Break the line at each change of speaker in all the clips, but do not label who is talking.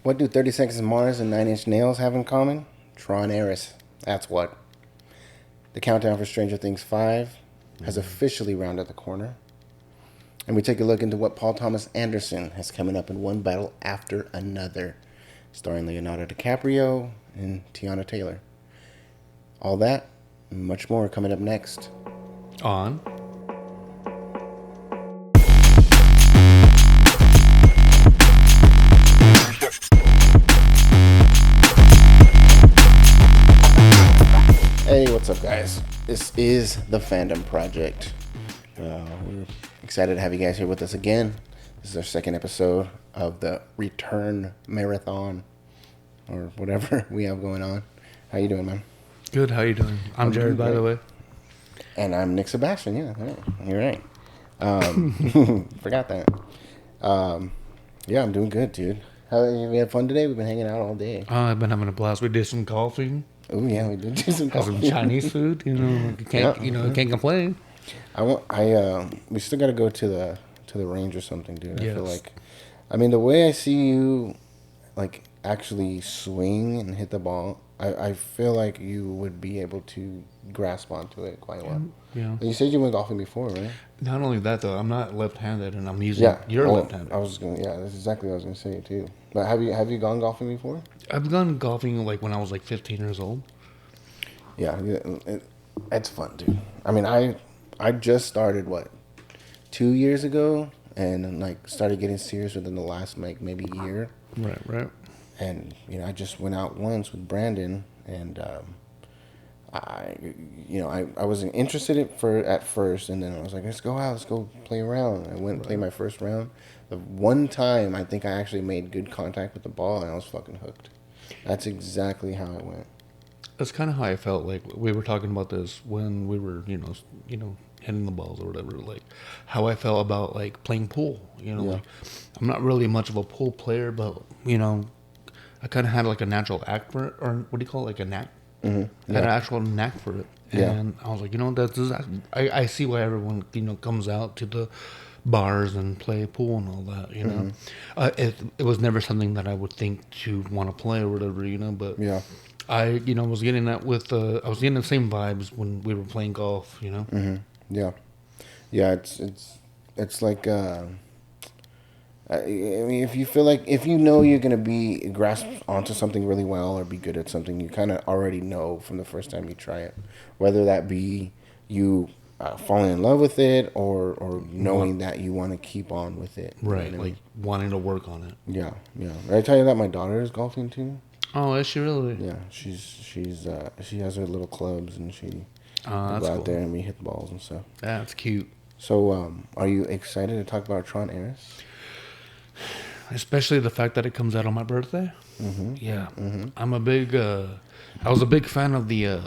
What do 30 Seconds to Mars and Nine Inch Nails have in common? Tron ARES. That's what. The countdown for Stranger Things 5 has officially rounded the corner. And we take a look into what Paul Thomas Anderson has coming up in one battle after another, starring Leonardo DiCaprio and Tiana Taylor. All that and much more coming up next.
On
Hey, what's up, guys? This is the Fandom Project. We're excited to have you guys here with us again. This is our second episode of the Return Marathon, or whatever we have going on. How you doing, man?
good. How you doing? I'm Jared, by the way.
And I'm Nick Sebastian. Yeah, you're right. Forgot that. Yeah, I'm doing good, dude. How we had fun today? We've been hanging out all day.
I've been having a blast. We did some golfing.
Oh yeah, we did do some
Had some Chinese food. You can't complain.
We still got to go to the range or something, dude. I
Yes.
feel like, the way I see you, like, actually swing and hit the ball, I feel like you would be able to grasp onto it quite well.
Yeah.
You said you went golfing before, right?
Not only that though, I'm not left-handed, and I'm using your left-handed.
That's exactly what I was gonna say too. But have you gone golfing before?
I've gone golfing like when I was like 15 years old.
Yeah, it's fun, dude. I just started 2 years ago, and like started getting serious within the last maybe year.
Right.
And I just went out once with Brandon, and I wasn't interested at first, and then I was like, let's go out, let's go play around. I went and played my first round. The one time I think I actually made good contact with the ball, and I was fucking hooked. That's exactly how it went.
That's kind of how I felt. Like we were talking about this when we were, hitting the balls or whatever. Like how I felt about like playing pool. Like, I'm not really much of a pool player, but I kind of had like a natural act for it, or what do you call it, like a knack? Mm-hmm. I had an actual knack for it, and I was like, I see why everyone comes out to the bars and play pool and all that. It was never something that I would think to want to play or whatever. But I was getting that with I was getting the same vibes when we were playing golf.
Mm-hmm. Yeah. It's like. If you feel like, if you're gonna be grasp onto something really well or be good at something, you kind of already know from the first time you try it, whether that be you falling in love with it or knowing that you want to keep on with it.
Right, like wanting to work on it.
Yeah. Did I tell you that my daughter is golfing too?
Oh, is she really?
Yeah, she has her little clubs, and she go
that's
out
cool.
there and we hit the balls and stuff.
That's cute.
So, are you excited to talk about Tron ARES?
Especially the fact that it comes out on my birthday.
Mm-hmm.
Yeah.
Mm-hmm.
I'm a big, I was a big fan of the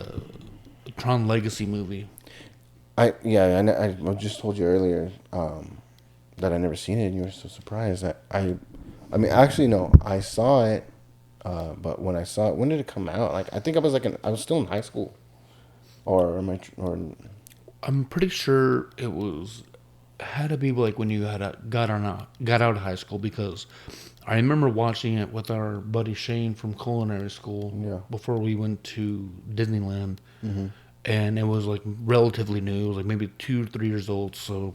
Tron Legacy movie.
I just told you earlier that I never seen it, and you were so surprised that actually no, I saw it, but when I saw it, when did it come out? Like, I think I was still in high school, or
I'm pretty sure it had to be like when you got out of high school, because I remember watching it with our buddy Shane from culinary school before we went to Disneyland. Mm-hmm. And it was like relatively new. It was like maybe 2 or 3 years old. So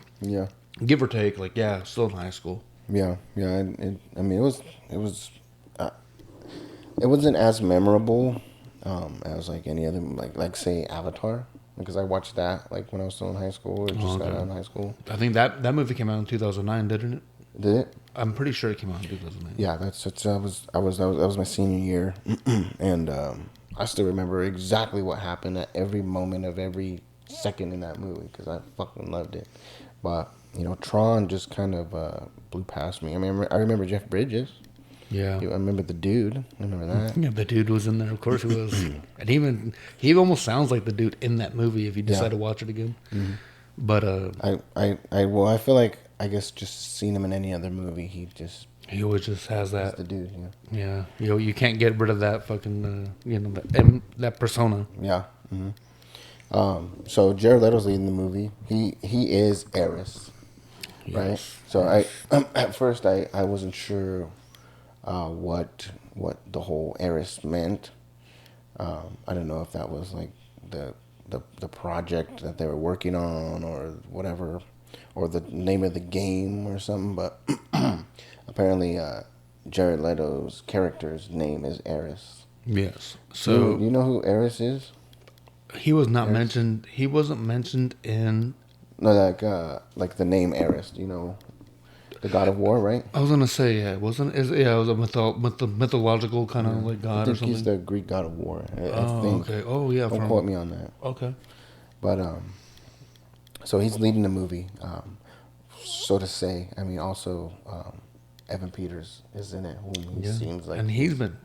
give or take, still in high school.
Yeah. It wasn't as memorable as like any other, like say Avatar, because I watched that like when I was still in high school, or just got out of high school.
I think that movie came out in 2009, didn't it?
Did it?
I'm pretty sure it came out in 2009.
Yeah, that was my senior year, and I still remember exactly what happened at every moment of every second in that movie, because I fucking loved it. But Tron just kind of blew past me. I remember Jeff Bridges. Yeah, I remember the dude. I remember that.
Yeah, the dude was in there. Of course he was. And he almost sounds like the dude in that movie if you decide to watch it again. Mm-hmm. But
I feel like, I guess, just seeing him in any other movie,
he always just has that.
That's the dude.
Yeah. You can't get rid of that fucking that persona.
Yeah. Mm-hmm. So Jared Leto's leading the movie. He is ARES, right? So at first I wasn't sure what the whole ARES meant. I don't know if that was like the project that they were working on or whatever, or the name of the game or something. But apparently, Jared Leto's character's name is ARES.
Yes. So
You know who ARES is?
he was not
ARES?
mentioned. He wasn't mentioned in.
No, like the name ARES. Do you know the God of War, right?
I was gonna say, yeah, it wasn't. Yeah, it was a mythological kind of like
I
god or
think
something.
he's the Greek God of War. I
Oh,
think.
okay. Oh, yeah.
Don't quote me on that.
Okay.
But so he's leading the movie, so to say. I mean, also Evan Peters is in it, whom he seems like.
And he's been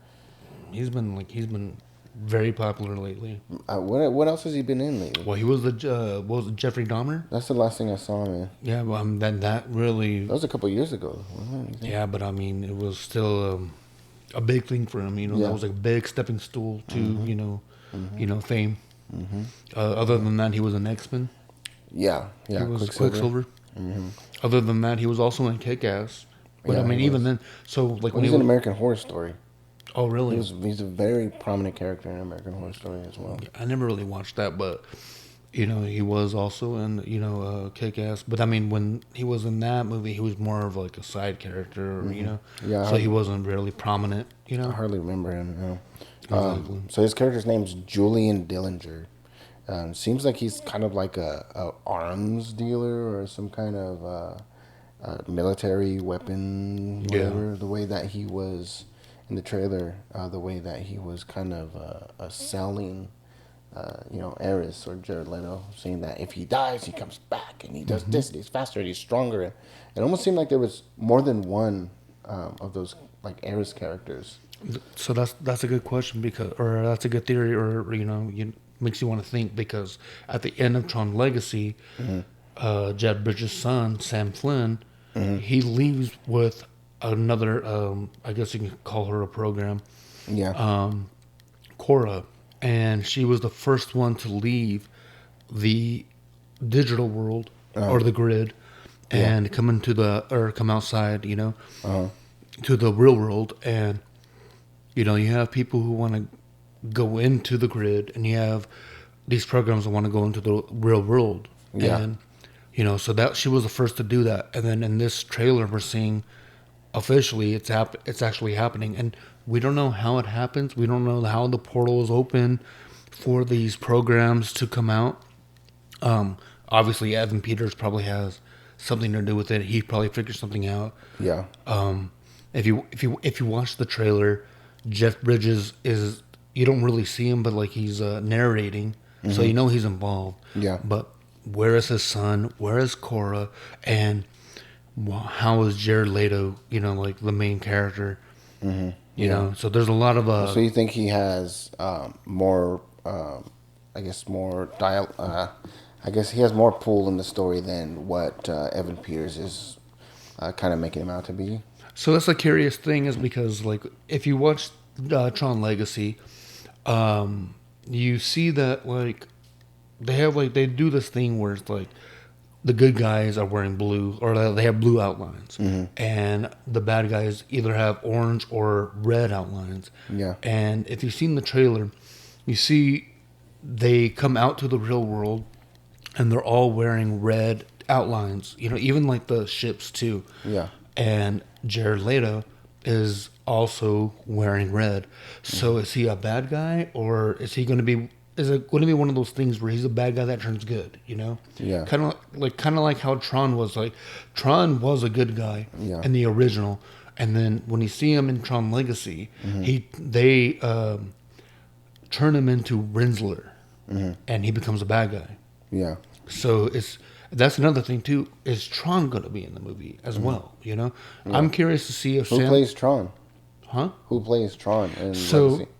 very popular lately.
What else has he been in lately?
Well, he was what was it, Jeffrey Dahmer?
That's the last thing I saw him in.
Yeah, well, then that really.
That was a couple years ago, wasn't it?
Yeah, but I mean, it was still a big thing for him. You know,
Yeah.
that was a big stepping stool to fame.
Mm-hmm.
Other than that, he was an X-Men.
Yeah,
He was
Quicksilver.
Quicksilver.
Mm-hmm.
Other than that, he was also in Kick-Ass. But
Yeah,
I mean,
he
even
was.
then, so like
Well,
when
he's
he
in
was,
American Horror Story.
oh really?
He's a very prominent character in American Horror Story as well.
I never really watched that, but he was also in Kick-Ass. But I mean, when he was in that movie, he was more of like a side character,
Yeah,
so he wasn't really prominent.
I hardly remember him. No.
Exactly.
So his character's name's Julian Dillinger. Seems like he's kind of like a arms dealer or some kind of military weapon, whatever.
Yeah.
The way that he was in the trailer, the way that he was kind of selling, ARES or Jared Leto, saying that if he dies, he comes back and he does this, and he's faster, and he's stronger. And it almost seemed like there was more than one of those like ARES characters.
So that's a good question or that's a good theory, or makes you want to think, because at the end of Tron Legacy, Jeff Bridges' son Sam Flynn, he leaves with another. I guess you can call her a program.
Yeah.
Cora, and she was the first one to leave the digital world or the grid and come outside, to the real world. And you have people who want to go into the grid, and you have these programs that want to go into the real world.
Yeah.
And so that she was the first to do that. And then in this trailer, we're seeing officially it's actually happening, and we don't know how it happens. We don't know how the portal is open for these programs to come out. Obviously, Evan Peters probably has something to do with it. He probably figured something out.
Yeah.
If you watch the trailer, Jeff Bridges is, you don't really see him, but like he's narrating, so he's involved.
Yeah.
But where is his son? Where is Cora? And how is Jared Leto? Like the main character. So there's a lot of.
So you think he has more? I guess more dial. I guess he has more pull in the story than what Evan Peters is kind of making him out to be.
So that's the curious thing, is because like if you watch Tron Legacy, you see that like they do this thing where it's like the good guys are wearing blue, or they have blue outlines, and the bad guys either have orange or red outlines.
Yeah.
And if you've seen the trailer, you see they come out to the real world, and they're all wearing red outlines. Even like the ships too.
Yeah.
And Jared Leto is also wearing red. So is he a bad guy, or is he going to be? Is it going to be one of those things where he's a bad guy that turns good?
Yeah.
Kind of like how Tron was. Like Tron was a good guy in the original, and then when you see him in Tron Legacy, they turn him into Rinsler, and he becomes a bad guy.
Yeah.
So that's another thing too. Is Tron going to be in the movie as well? I'm curious to see if
Who plays Tron?
Huh?
Who plays Tron in
So
Legacy?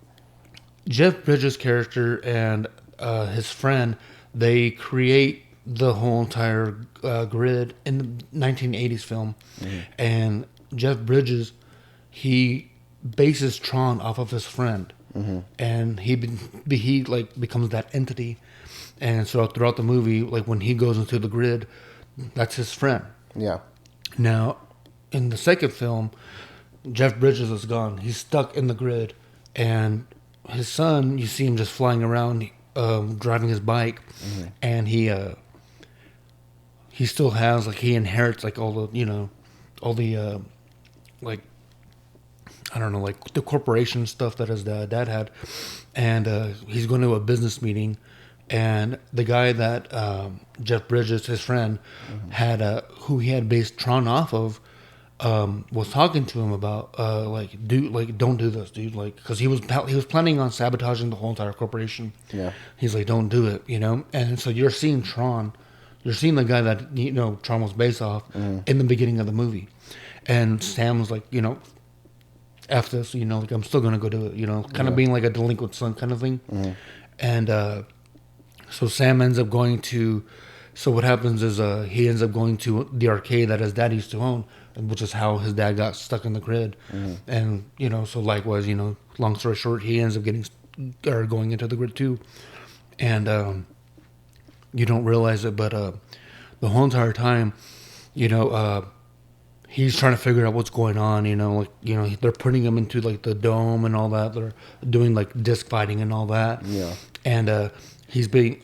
Jeff Bridges' character and his friend, they create the whole entire grid in the 1980s film, and Jeff Bridges, he bases Tron off of his friend, and he becomes that entity. And so throughout the movie, like when he goes into the grid, that's his friend.
Yeah.
Now, in the second film, Jeff Bridges is gone. He's stuck in the grid, and his son, you see him just flying around, driving his bike, and he still has like he inherits like all the all the like I don't know like the corporation stuff that his dad had, and he's going to a business meeting, and the guy that Jeff Bridges, his friend, had who he had based Tron off of. Was talking to him about don't do this, dude, like because he was planning on sabotaging the whole entire corporation.
Yeah,
he's like, don't do it, and so you're seeing Tron, you're seeing the guy that Tron was based off in the beginning of the movie, and Sam was like, F this, like I'm still gonna go do it, kind of being like a delinquent son kind of thing, and so Sam ends up going to. So what happens is he ends up going to the arcade that his dad used to own, which is how his dad got stuck in the grid. And, so likewise, long story short, he ends up going into the grid too. And you don't realize it, but the whole entire time, he's trying to figure out what's going on, they're putting him into like the dome and all that. They're doing like disc fighting and all that.
Yeah.
And he's being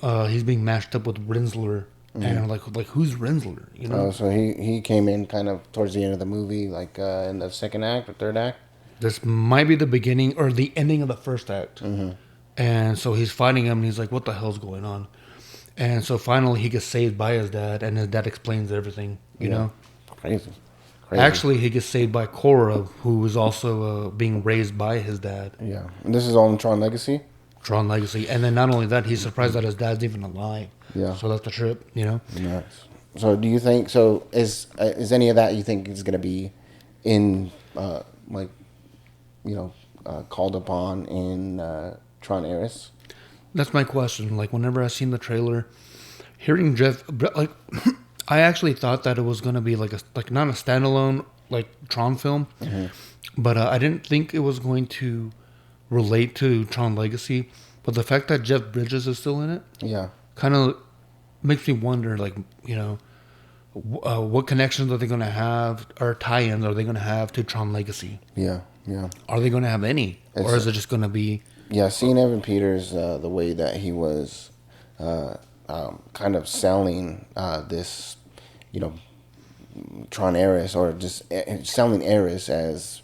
mashed up with Rinsler. And I'm like who's Rinsler?
Oh, so he came in kind of towards the end of the movie, like in the second act or third act.
This might be the beginning or the ending of the first act. And so he's fighting him, and he's like, "What the hell's going on?" And so finally, he gets saved by his dad, and his dad explains everything. You know,
crazy.
Actually, he gets saved by Cora, who was also being raised by his dad.
Yeah, and this is all in Tron Legacy.
Tron Legacy, and then not only that, he's surprised that his dad's even alive.
Yeah.
So that's the trip,
Nice. So do you think is any of that you think is going to be in called upon in Tron ARES?
That's my question. Like whenever I seen the trailer, hearing Jeff, like I actually thought that it was going to be like not a standalone like Tron film, but I didn't think it was going to relate to Tron Legacy. But the fact that Jeff Bridges is still in it, kind of makes me wonder, like, what connections are they going to have, or tie-ins are they going to have to Tron Legacy?
Yeah.
Are they going to have any, or is it just going to be?
Yeah, seeing Evan Peters, the way that he was kind of selling this, Tron ARES, or just selling ARES as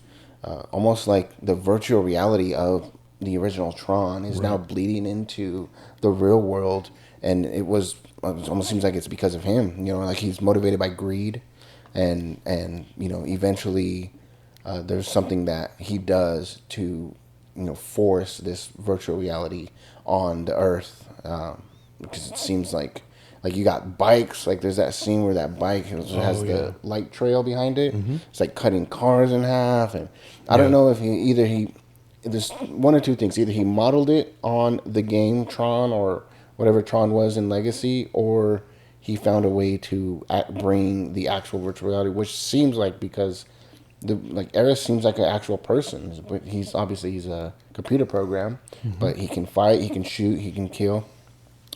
almost like the virtual reality of the original Tron is now bleeding into the real world, and it almost seems like it's because of him. Like he's motivated by greed, and eventually there's something that he does to force this virtual reality on the Earth, because it seems like you got bikes, like there's that scene where that bike has the light trail behind it. It's like cutting cars in half, and I don't know if there's one or two things. Either he modeled it on the game Tron or whatever Tron was in Legacy, or he found a way to bring the actual virtual reality, which seems like, because ARES seems like an actual person, but he's a computer program, but he can fight, he can shoot, he can kill.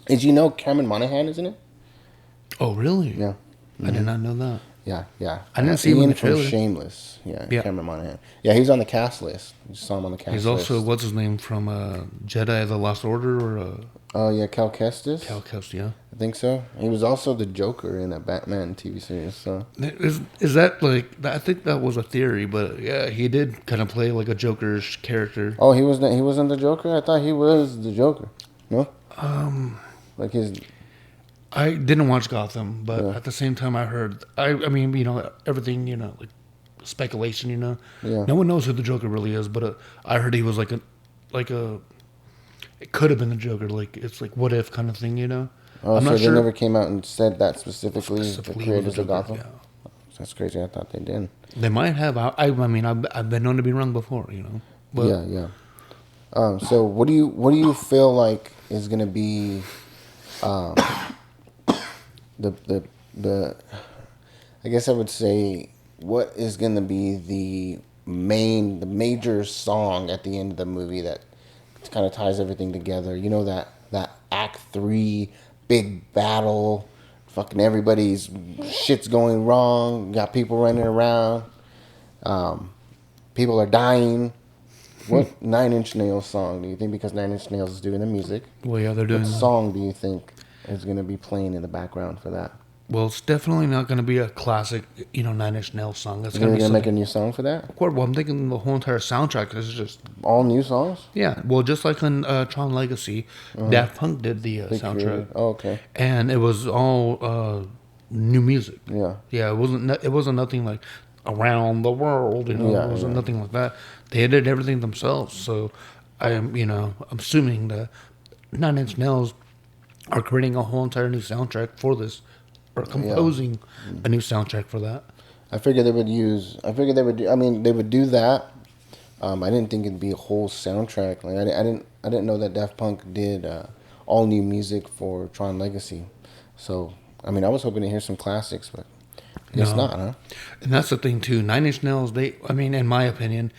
Did Cameron Monaghan is in it?
Oh, really?
Yeah.
I did not know that.
Yeah.
I didn't see him in the trailer.
From Shameless. Yeah, Cameron Monaghan. Yeah, he's on the cast list. You saw him on the cast list.
He's also, what's his name, from Jedi The Lost Order, or...
Oh, yeah, Cal Kestis.
Cal Kestis, yeah.
I think so. He was also the Joker in that Batman TV series, so...
Is that, like... I think that was a theory, but yeah, he did kind of play like a Joker's character.
Oh, he wasn't the Joker? I thought he was the Joker. No? Like his...
I didn't watch Gotham, but at the same time I heard... I mean, everything, like speculation,
Yeah.
No one knows who the Joker really is, but I heard he was like a... It could have been the Joker, like it's like what if kind of thing,
Oh,
I'm
so
not
they
sure.
never came out and said that specifically the creators of Gotham?
Yeah.
That's crazy. I thought they did.
They might have. I mean, I've been known to be wrong before, But
yeah. So what do you feel like is going to be the I guess I would say, what is going to be the major song at the end of the movie that kind of ties everything together? That Act 3 big battle, fucking everybody's shit's going wrong, got people running around. People are dying. What Nine Inch Nails song do you think? Because Nine Inch Nails is doing the music.
Well, yeah, they're doing.
What song do you think is going to be playing in the background for that?
Well, it's definitely not going to be a classic, Nine Inch Nails song. It's
They're
going to be
going to make a new song for that?
Of course, well, I'm thinking the whole entire soundtrack is just
all new songs.
Yeah, well, just like on Tron Legacy, Daft Punk did the soundtrack.
Oh, okay.
And it was all new music.
Yeah.
Yeah, it wasn't nothing like around the world. It wasn't nothing like that. They did everything themselves. So I'm assuming that Nine Inch Nails are creating a whole entire new soundtrack for this, or composing a new soundtrack for that.
I figured they would do that. I didn't think it'd be a whole soundtrack. Like I didn't know that Daft Punk did all new music for Tron Legacy. So I was hoping to hear some classics, but it's not, huh?
And that's the thing too. Nine Inch Nails, in my opinion,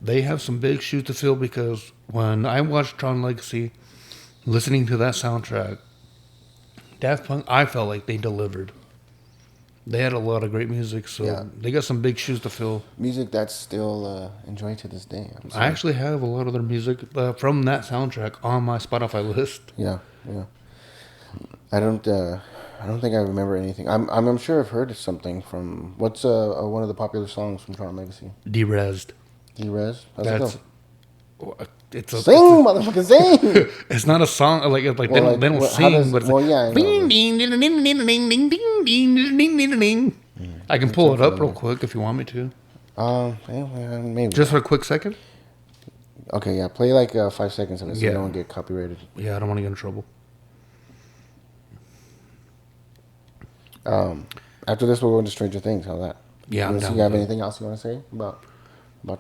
they have some big shoes to fill, because when I watched Tron Legacy, listening to that soundtrack, Daft Punk, I felt like they delivered. They had a lot of great music, so they got some big shoes to fill.
Music that's still enjoyed to this day.
I actually have a lot of their music from that soundtrack on my Spotify list.
Yeah. I don't think I remember anything. I'm sure I've heard something from what's one of the popular songs from Tron Legacy.
Derezzed.
Derezzed. Motherfucker, sing!
It's not a song they don't sing, but it's I can pull it up real quick if you want me to.
Maybe
just for a quick second.
Okay, yeah, play like 5 seconds of it, so you don't get copyrighted.
Yeah, I don't want to get in trouble.
After this, we'll go into Stranger Things. How's that?
Yeah,
you have anything else you want to say about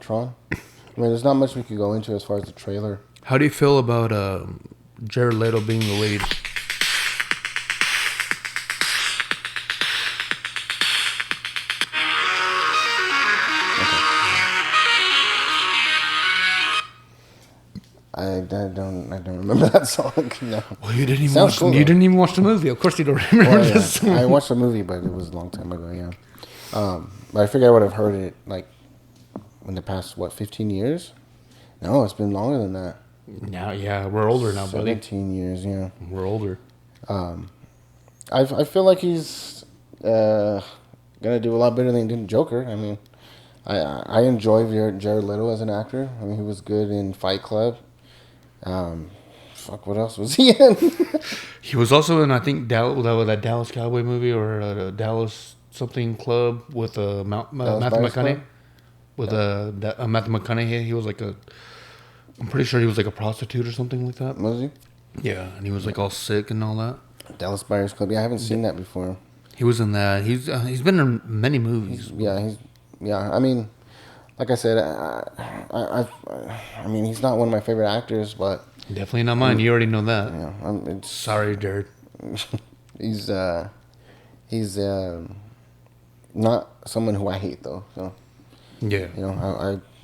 Tron? There's not much we could go into as far as the trailer.
How do you feel about Jared Leto being the lead?
I don't remember that song. No.
Well, you didn't even watch the movie. Of course, you don't remember this song.
I watched the movie, but it was a long time ago. Yeah, but I figured I would have heard it like in the past 15 years. No, it's been longer than that.
Now, yeah, we're older now,
17 years. Yeah,
we're older.
I feel like he's gonna do a lot better than he did in Joker. I enjoy Jared Leto as an actor. He was good in Fight Club. What else was he in?
He was also in, I think, that Dallas Cowboy movie, or a Dallas something club with Matthew McConaughey. With Matthew McConaughey, he was I'm pretty sure he was like a prostitute or something like that.
Was he?
Yeah, and he was all sick and all that.
Dallas Buyers Club. Yeah, I haven't seen that before.
He was in that. He's been in many movies.
Like I said, he's not one of my favorite actors, but
definitely not mine. You already know that.
Yeah,
sorry, Jared.
He's not someone who I hate though. So
yeah,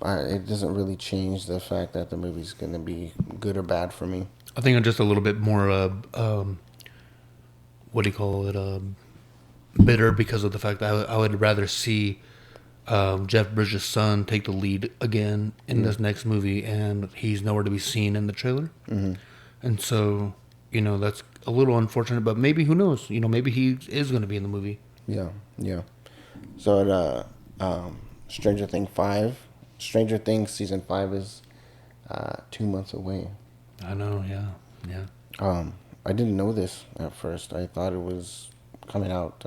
it doesn't really change the fact that the movie's going to be good or bad for me.
I think I'm just a little bit more what do you call it? Bitter, because of the fact that I would rather see Jeff Bridges' son take the lead again in this next movie, and he's nowhere to be seen in the trailer. Mm-hmm. And so, that's a little unfortunate, but maybe, who knows? Maybe he is going to be in the movie.
Yeah. So, Stranger Things season 5 is 2 months away.
I know, yeah.
I didn't know this at first. I thought it was coming out.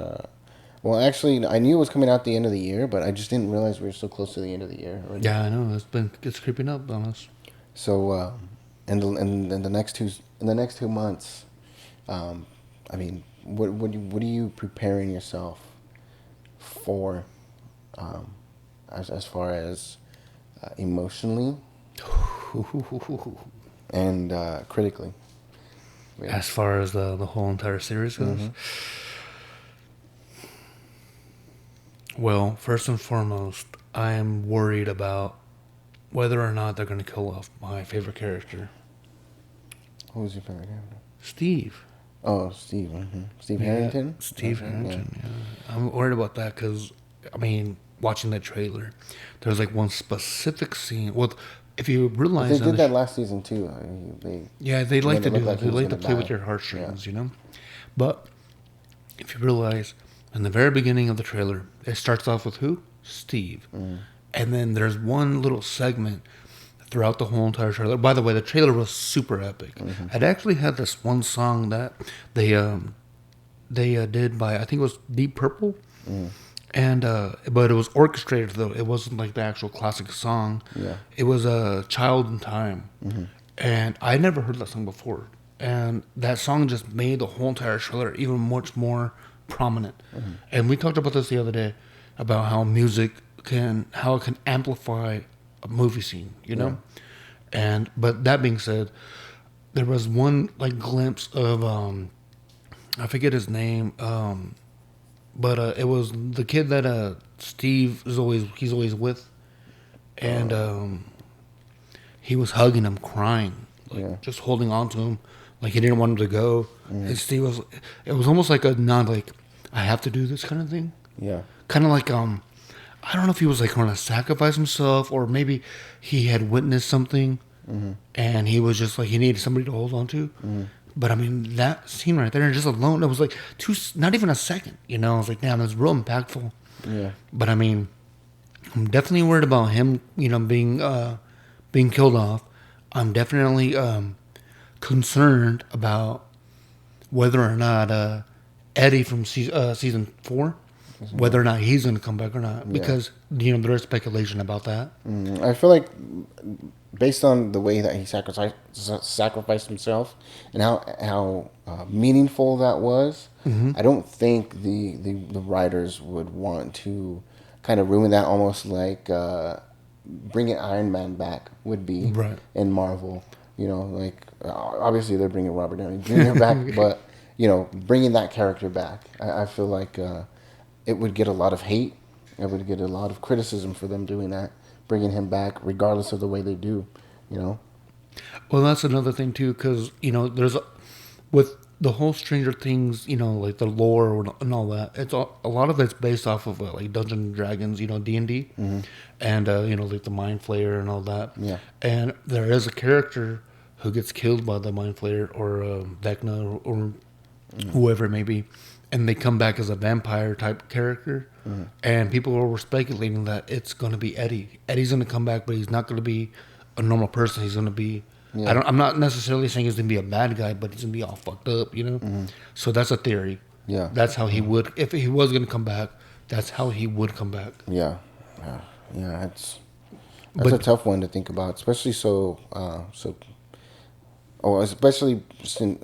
Well, actually, I knew it was coming out the end of the year, but I just didn't realize we were so close to the end of the year already.
Yeah, I know. It's creeping up on us.
So, in the next 2 months, what are you preparing yourself for, as far as emotionally and critically?
As far as the whole entire series goes. Mm-hmm. Well, first and foremost, I am worried about whether or not they're going to kill off my favorite character.
Who was your favorite character?
Steve.
Oh, Steve. Mm-hmm. Steve Harrington?
Steve Harrington, yeah. I'm worried about that because, watching that trailer, there's like one specific scene. Well, if you
But
realize
they did that last season too.
they like to
it
do
looked
that.
like he
They
was
like to
gonna
play
die.
with your heartstrings, you know. But if you realize, in the very beginning of the trailer, it starts off with who? Steve, and then there's one little segment throughout the whole entire trailer. By the way, the trailer was super epic. It actually had this one song that they did by, I think it was Deep Purple, and but it was orchestrated though. It wasn't like the actual classic song.
Yeah.
It was a Child in Time, and I never heard that song before. And that song just made the whole entire trailer even much more prominent. And we talked about this the other day about how music how it can amplify a movie scene, you know. And but that being said, there was one like glimpse of I forget his name, but it was the kid that Steve is always with, and he was hugging him, crying, like just holding on to him, like he didn't want him to go. And Steve was, it was almost like a nod, like I have to do this kind of thing.
Yeah.
Kind of like I don't know if he was like going to sacrifice himself, or maybe he had witnessed something, and he was just like he needed somebody to hold on to. But I mean, that scene right there, just alone, it was like not even a second. You know, I was like, damn, it's real impactful.
Yeah.
But I mean, I'm definitely worried about him. You know, being killed off. I'm definitely concerned about whether or not Eddie from season 4, whether or not he's going to come back or not, because you know there is speculation about that.
I feel like, based on the way that he sacrificed himself and how meaningful that was, I don't think the writers would want to kind of ruin that. Almost like bringing Iron Man back would be in Marvel. You know, like obviously they're bringing Robert Downey Jr. back, but you know, bringing that character back, I feel like it would get a lot of hate. It would get a lot of criticism for them doing that, bringing him back, regardless of the way they do. You know.
Well, that's another thing too, because you know, with the whole Stranger Things, you know, like the lore and all that. It's a lot of it's based off of like Dungeons and Dragons, you know, D&D, and you know, like the Mind Flayer and all that.
Yeah.
And there is a character who gets killed by the Mind Flayer or Vecna or whoever it may be, and they come back as a vampire type character. And people were speculating that it's going to be Eddie. Eddie's going to come back, but he's not going to be a normal person. He's going to be I'm not necessarily saying he's going to be a bad guy, but he's going to be all fucked up, you know? So that's a theory.
Yeah.
That's how he would, if he was going to come back, that's how he would come back.
Yeah. That's a tough one to think about, especially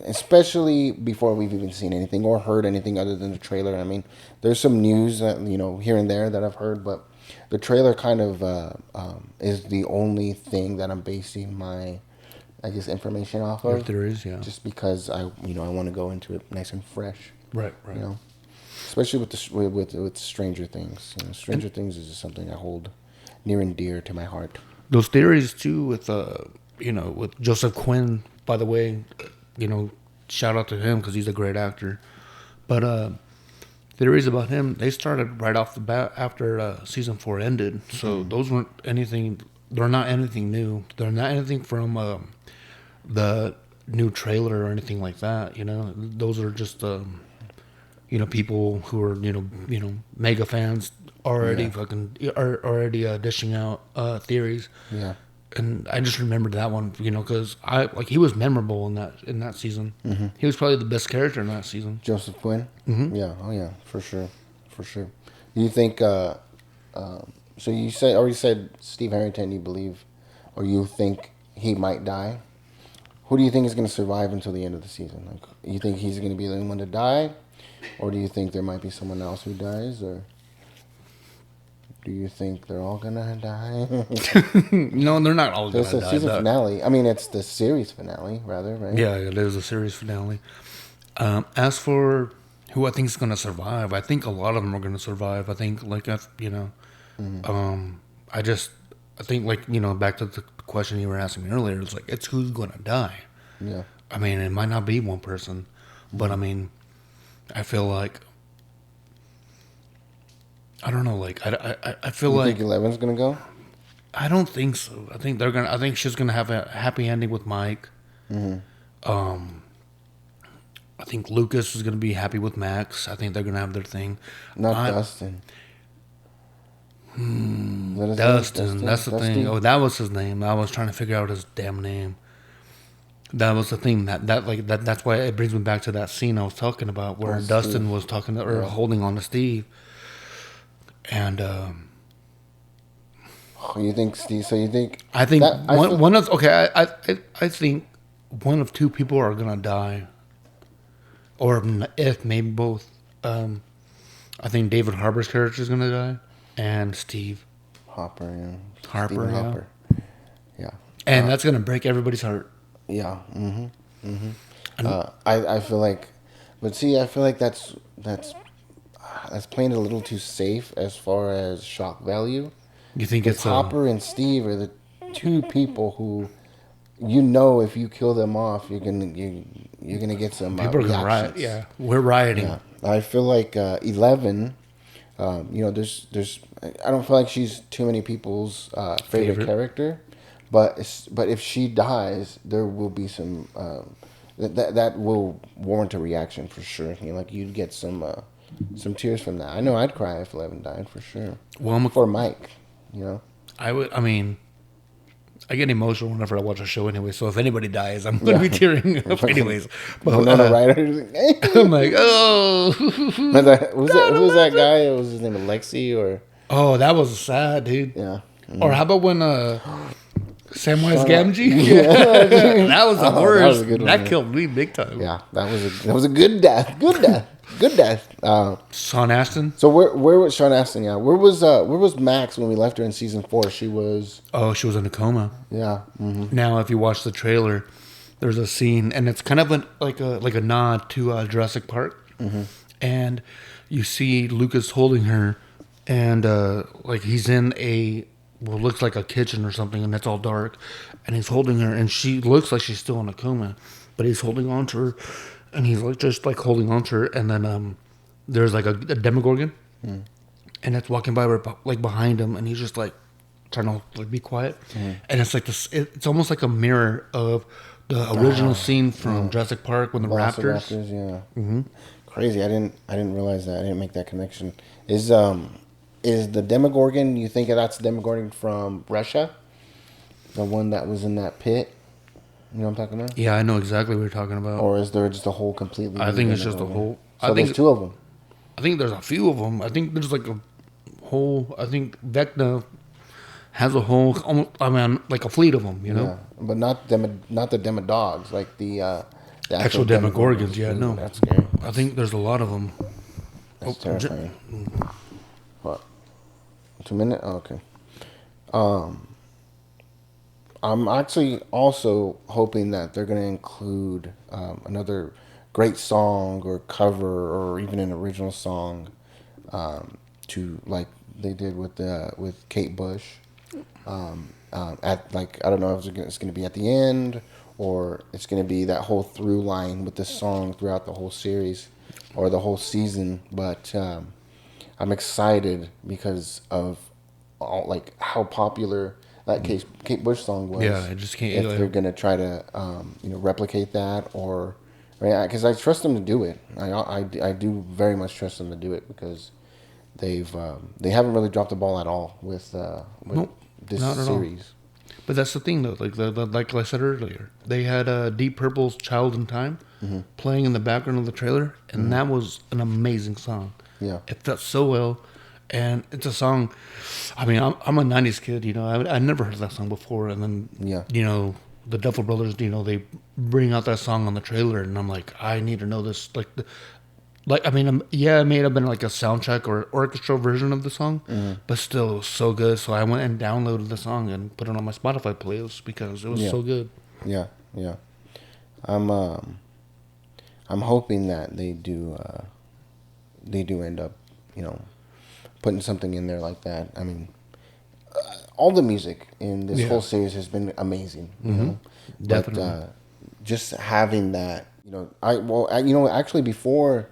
especially before we've even seen anything or heard anything other than the trailer. I mean, there's some news that, you know, here and there that I've heard, but the trailer kind of is the only thing that I'm basing my, I guess, information off of.
If there is, yeah.
Just because I want to go into it nice and fresh.
Right.
You know, especially with Stranger Things. You know, Stranger Things is just something I hold near and dear to my heart.
Those theories too, with you know, with Joseph Quinn. By the way, you know, shout out to him because he's a great actor. But theories about him, they started right off the bat after season 4 ended. So those weren't anything. They're not anything new. They're not anything from the new trailer or anything like that. You know, those are just you know, people who are you know mega fans already already dishing out theories.
Yeah.
And I just remembered that one, you know, because he was memorable in that season. He was probably the best character in that season.
Joseph Quinn. Yeah. Oh yeah. For sure. Do you think? So you already said Steve Harrington. You believe, or you think he might die? Who do you think is going to survive until the end of the season? Like, you think he's going to be the only one to die, or do you think there might be someone else who dies, or? Do you think they're all gonna die?
No, they're not all gonna die.
It's the season finale. I mean, it's the series finale, rather, right?
Yeah, it is a series finale. As for who I think is gonna survive, I think a lot of them are gonna survive. I think, like, you know, I think, like, you know, back to the question you were asking me earlier, it's like, it's who's gonna die.
Yeah.
I mean, it might not be one person, but I mean, I feel like I don't know. Like I feel
You
like
think 11's gonna go?
I don't think so. I think they're gonna. I think she's gonna have a happy ending with Mike. Um, I think Lucas is gonna be happy with Max. I think they're gonna have their thing.
Not
I,
Dustin. Is that his name?
Dustin, that's the
Dusty?
thing. Oh, that was his name. I was trying to figure out his damn name. That was the thing that's why it brings me back to that scene I was talking about where
Oh,
Dustin
Steve.
was talking to, or
Yeah.
holding on to Steve, and
Oh, you think Steve? So you think
I think
that? I feel,
one of okay, I think one of two people are gonna die, or if maybe both. I think David Harbour's character is gonna die, and Steve
Hopper, yeah.
Harper,
Stephen
yeah.
Hopper. Yeah.
And that's gonna break everybody's heart.
Yeah. I feel like, but see, I feel like that's playing a little too safe as far as shock value.
You think
Because
it's
Hopper and Steve are the two people who, you know, if you kill them off, you're gonna get some
people are gonna riot?
reactions.
Yeah, we're rioting.
Yeah. I feel like 11. You know, there's. I don't feel like she's too many people's favorite character, but if she dies, there will be some that will warrant a reaction for sure. You know, like you'd get some tears from that. I know I'd cry if 11 died for sure.
Well,
For Mike, you know.
I would. I mean, I get emotional whenever I watch a show anyway. So if anybody dies, I'm gonna be tearing up anyways. But
Winona Ryder.
I'm like, oh,
Who was that guy? Was his name Alexi or?
oh, that was sad, dude.
Yeah.
Or how about when Samwise
Shut up.
Gamgee?
Yeah.
That was the
Oh, that
worst.
was a good one,
That
man.
killed me big time.
Yeah, that was a good death. Good death. Good death.
Sean Astin.
So where was Sean Astin? Yeah, where was Max when we left her in season 4? She was
Oh, she was in a coma.
yeah.
Now, if you watch the trailer, there's a scene, and it's kind of like a nod to Jurassic Park, and you see Lucas holding her, and like he's in looks like a kitchen or something, and it's all dark, and he's holding her, and she looks like she's still in a coma, but he's holding on to her, and he's just holding on to her, and then there's like a Demogorgon, and it's walking by behind him, and he's just like trying to be quiet, and it's like this. It's almost like a mirror of the original scene from Jurassic Park when the raptors.
Yeah. Crazy. I didn't realize that. I didn't make that connection. Is the Demogorgon? You think that's the Demogorgon from Russia? The one that was in that pit. You know what I'm talking about?
Yeah, I know exactly what you're talking about.
Or is there just a whole completely?
I
new
think it's just a
Demogorgon?
whole.
So
I think
there's 2 of them.
I think there's a few of them. I think there's like a whole. I think Vecna has a whole. I mean, like a fleet of them. You know,
Yeah, but not the Demodogs, like the
actual Demogorgons. Yeah, no,
That's scary.
I think there's a lot of them.
That's terrifying. What? 2 minutes? Oh, okay. I'm actually also hoping that they're going to include another great song or cover or even an original song to like they did with Kate Bush. At like I don't know if it's going to be at the end or it's going to be that whole through line with the song throughout the whole series or the whole season. But I'm excited because of like how popular that Kate Bush song was.
Yeah, I just can't.
If they're gonna try to replicate that or because I trust them to do it. I do very much trust them to do it because they haven't really dropped the ball at all with
Nope,
this
not at all.
series.
But that's the thing, though. Like I said earlier, they had Deep Purple's "Child in Time" playing in the background of the trailer, and that was an amazing song.
Yeah.
It felt so well, and it's a song. I mean, I'm a '90s kid, you know. I never heard that song before, and then you know the Duffer Brothers, you know, they bring out that song on the trailer, and I'm like, I need to know this. I mean, yeah, it may have been like a soundtrack or orchestral version of the song, but still, it was so good. So I went and downloaded the song and put it on my Spotify playlist because it was so good.
Yeah. I'm hoping that they do end up, you know, putting something in there like that. I mean, all the music in this whole series has been amazing. You know?
Definitely.
But just having that, you know, actually before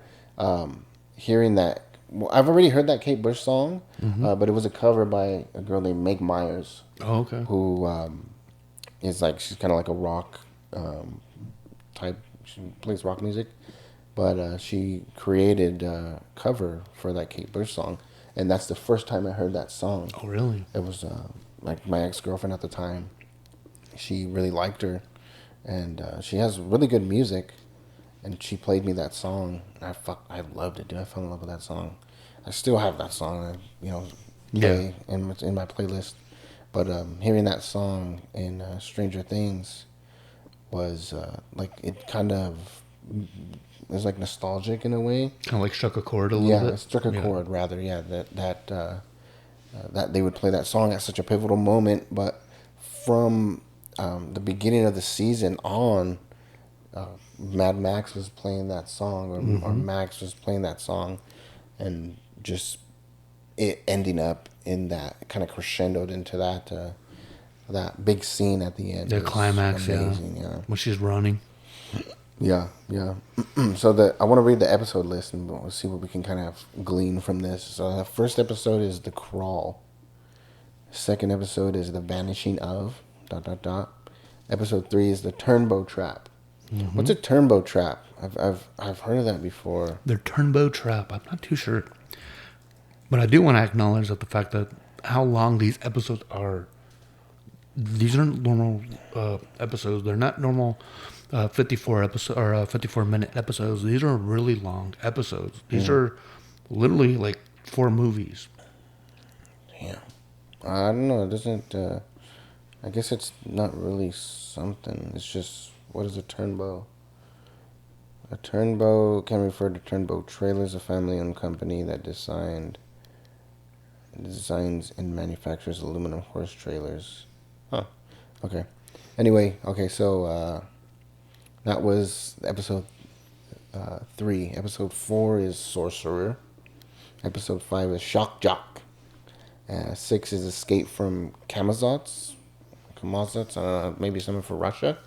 hearing that well, I've already heard that Kate Bush song, but it was a cover by a girl named Meg Myers.
Oh, okay.
Who is like, she's kind of like a rock type. She plays rock music, but she created a cover for that Kate Bush song, and that's the first time I heard that song.
Oh, really?
It was like my ex-girlfriend at the time. She really liked her, and she has really good music, and she played me that song. I loved it, dude. I fell in love with that song. I still have that song, play in my playlist. But hearing that song in Stranger Things was like, it kind of, it was like nostalgic in a way.
Kind of like struck a chord a little bit.
Yeah, it struck a chord rather. Yeah, that they would play that song at such a pivotal moment. But from the beginning of the season on, Mad Max was playing that song, or Max was playing that song, and just it ending up in that kind of crescendoed into that big scene at the end.
The climax,
amazing,
when she's running.
Yeah. So I want to read the episode list, and we'll see what we can kind of glean from this. So the first episode is The Crawl. Second episode is The Vanishing of ... Episode 3 is The Turnbow Trap. What's a turnbow trap? I've heard of that before.
The turnbow trap. I'm not too sure, but I do want to acknowledge that the fact that how long these episodes are. These aren't normal episodes. They're not normal 54-minute episodes. These are really long episodes. These are literally like 4 movies.
Damn. I don't know. It doesn't. I guess it's not really something. It's just, what is a turnbow? A turnbow can refer to Turnbow Trailers, a family-owned company that designs and manufactures aluminum horse trailers. Huh. Okay. Anyway, so that was episode 3. Episode 4 is Sorcerer. Episode 5 is Shock Jock. 6 is Escape from Kamazots. Maybe something for Russia.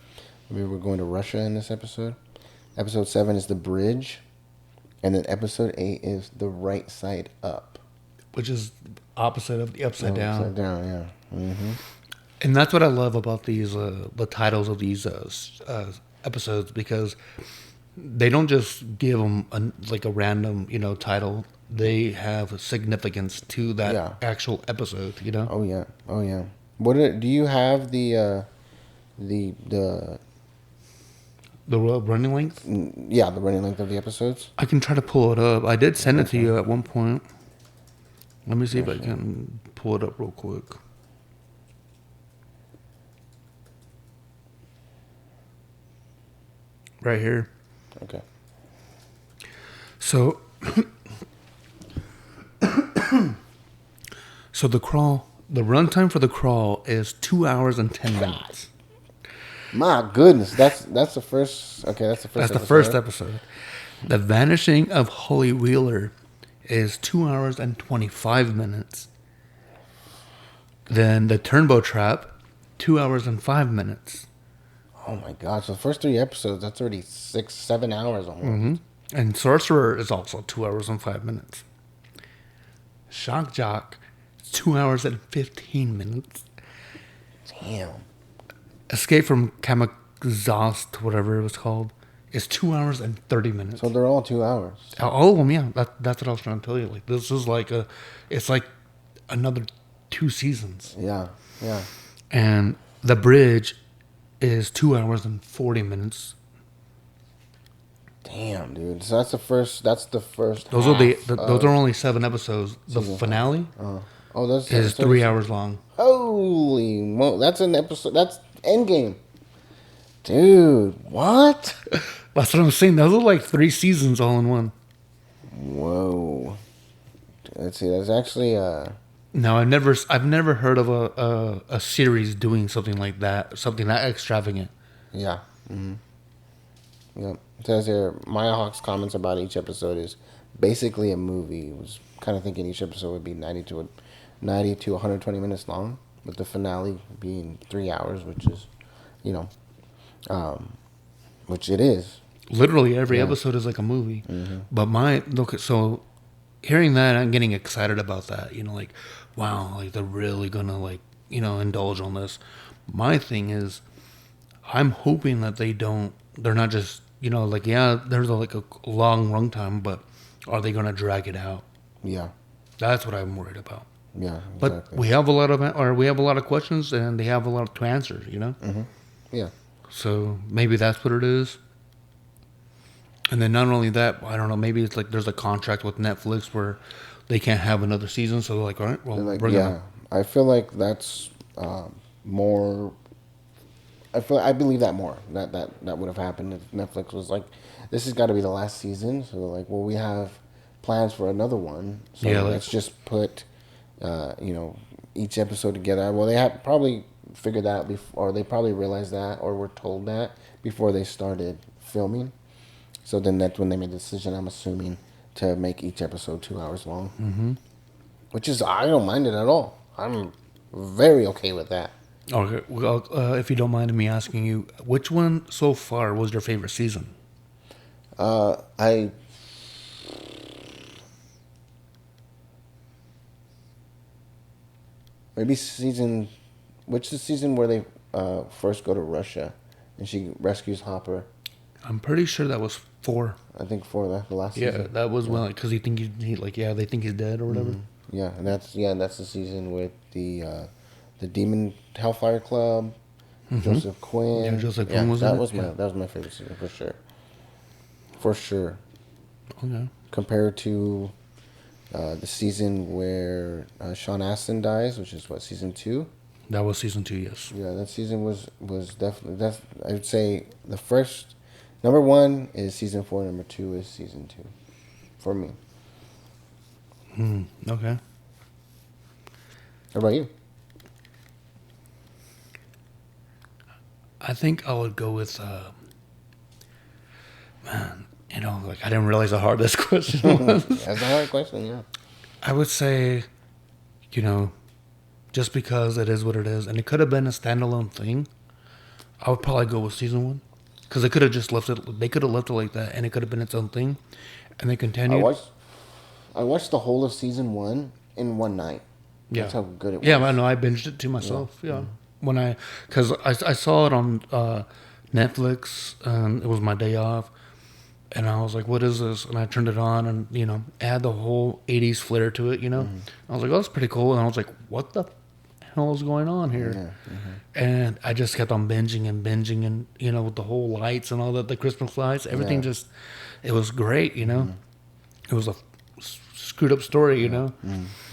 Maybe we're going to Russia in this episode. Episode 7 is The Bridge. And then episode 8 is The Right Side Up.
Which is opposite of the Upside Down.
Upside Down, yeah. Mm-hmm.
And that's what I love about these, the titles of these episodes, because they don't just give them a random, title. They have significance to that actual episode,
Oh yeah. Do you have the
running length?
Yeah, the running length of the episodes.
I can try to pull it up. I did send it to you at one point. Let me see if I can pull it up real quick. Right here.
Okay.
So, the runtime for The Crawl is 2 hours and 10 minutes.
My goodness, that's the first. Okay, that's the first.
That's the first episode. The Vanishing of Holly Wheeler is 2 hours and 25 minutes. Then The Turnbow Trap, 2 hours and 5 minutes.
Oh my gosh! So the first 3 episodes, that's already 6-7 hours almost.
Mm-hmm. And Sorcerer is also 2 hours and 5 minutes. Shock Jock, 2 hours and 15 minutes.
Damn.
Escape from Kamazost, whatever it was called, is 2 hours and 30 minutes.
So they're all 2 hours.
All of them, yeah. That's what I was trying to tell you. Like, this is it's like another 2 seasons.
Yeah.
And The Bridge is 2 hours and 40 minutes.
Damn, dude. So that's the first.
Those are only 7 episodes. The finale is 3 hours long.
Holy mo! That's an episode. That's Endgame. Dude, what?
That's what I'm saying. Those are like 3 seasons all in one.
Whoa. Let's see. There's actually
No, I've never heard of a series doing something like that, something that extravagant.
Yeah. Mm-hmm. Yep. It says here, Maya Hawk's comments about each episode is basically a movie. It was kind of thinking each episode would be 90 to 120 minutes long, with the finale being 3 hours, which is, which it is.
Literally every episode is like a movie. Mm-hmm. But hearing that, I'm getting excited about that. You know, like, wow, like they're really gonna like, you know, indulge on this. My thing is, I'm hoping that they don't. They're not just, you know, like, yeah, there's like a long run time, but are they gonna drag it out?
Yeah.
That's what I'm worried about.
Yeah.
But
Exactly.
we have a lot of questions, and they have a lot to answer. You know.
Mm-hmm. Yeah.
So maybe that's what it is. And then not only that, I don't know. Maybe it's like there's a contract with Netflix where they can't have another season. So they're like, all right, well,
Like,
we're gonna.
I feel like that's more. I believe that more that would have happened if Netflix was like, this has got to be the last season. So they're like, well, we have plans for another one. So
Yeah, like-
let's just put, each episode together. Well, they have probably figured that out before, or they probably realized that, or were told that before they started filming. So then that's when they made the decision, I'm assuming, to make each episode 2 hours long. Mm-hmm. Which is, I don't mind it at all. I'm very okay with that.
Okay, well, if you don't mind me asking you, which one so far was your favorite season?
Maybe season, which is the season where they first go to Russia and she rescues Hopper.
I'm pretty sure that was 4.
I think for the last
Yeah,
season.
that was when, because he think he like, yeah, they think he's dead or whatever.
Yeah, and that's the season with the Demon Hellfire Club, Joseph Quinn.
Yeah, Joseph Quinn was in
that
it,
was
yeah.
that was my favorite season for sure. For sure.
Okay.
Compared to the season where Sean Astin dies, which is what, season 2.
That was season 2, yes.
Yeah, that season was definitely I would say the first number 1 is season 4, number 2 is season 2 for me.
Okay.
How about you?
I think I would go with, man, you know, like I didn't realize how hard this question was.
That's a hard question, yeah.
I would say, you know, just because it is what it is, and it could have been a standalone thing, I would probably go with season 1. Because they could have just left it, they could have left it like that, and it could have been its own thing, and they continued.
I watched the whole of season 1 in one night.
Yeah.
That's how good it was.
Yeah, I know. I binged it to myself. Yeah. When because I saw it on Netflix, and it was my day off, and I was like, "What is this?" And I turned it on, and you know, it had the whole '80s flair to it. You know, I was like, "Oh, that's pretty cool." And I was like, "What the hell is going on here?"
Yeah.
And I just kept on binging, and you know, with the whole lights and all that, the Christmas lights, everything just, it was great. You know, it was a screwed up story. You know,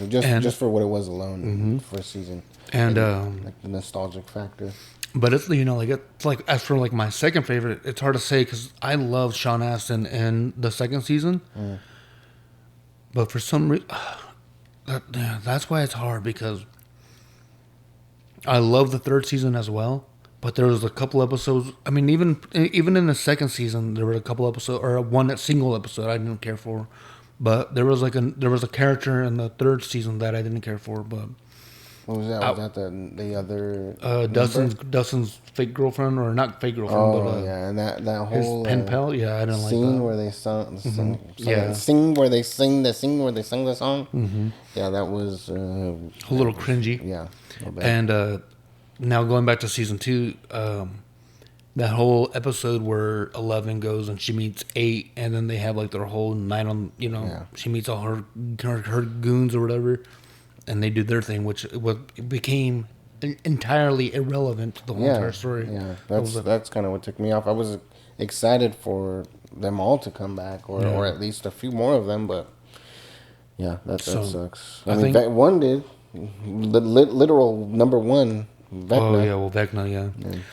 Just for what it was alone for a season.
and
Like the nostalgic factor.
But it's, you know, like it's like, as for like my second favorite, it's hard to say because I love Sean Astin in the second season. But for some reason, that's why it's hard, because I love the third season as well. But there was a couple episodes. I mean, even in the second season, there were a couple episodes, or one single episode I didn't care for. But there was a character in the third season that I didn't care for. But
What was that? Was that the other
Dustin's fake girlfriend, or not fake girlfriend, but
yeah, and that
his
whole
pen pal. Yeah, I didn't like
scene
that.
where they sung,
Yeah.
scene where they sing the song. Yeah, that was
A little cringy.
yeah. A little bit.
And now going back to season 2, that whole episode where 11 goes and she meets 8, and then they have like their whole night on, you know,
Yeah.
she meets all her goons or whatever, and they do their thing, which became entirely irrelevant to the whole entire story.
Yeah, that's kind of what took me off. I was excited for them all to come back, or at least a few more of them, but yeah, that sucks. I mean,
think
one did, literal number 1. Vecna.
Oh yeah, well Vecna, yeah.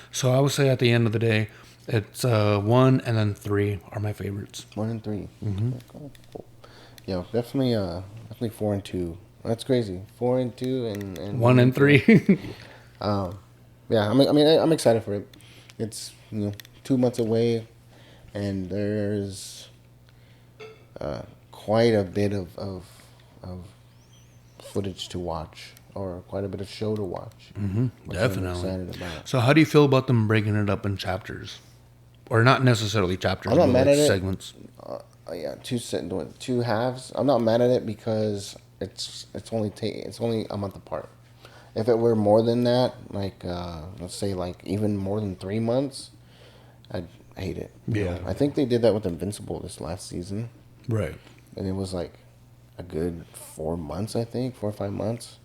So I would say at the end of the day, it's 1 and then 3 are my favorites.
1 and 3. Cool. Yeah, definitely 4 and 2. That's crazy. 4 and 2 and
1 and 3.
Yeah, I'm excited for it. It's 2 months away, and there's quite a bit of footage to watch, or quite a bit of show to watch. Which
Definitely.
I'm excited about.
So how do you feel about them breaking it up in chapters, or not necessarily chapters,
I'm not
but
mad
like
at it.
segments?
yeah, two halves. I'm not mad at it because it's only a month apart. If it were more than that, like let's say like even more than 3 months, I'd hate it.
Yeah.
I think they did that with Invincible this last season,
Right.
and it was like a good 4 months. I think 4 or 5 months.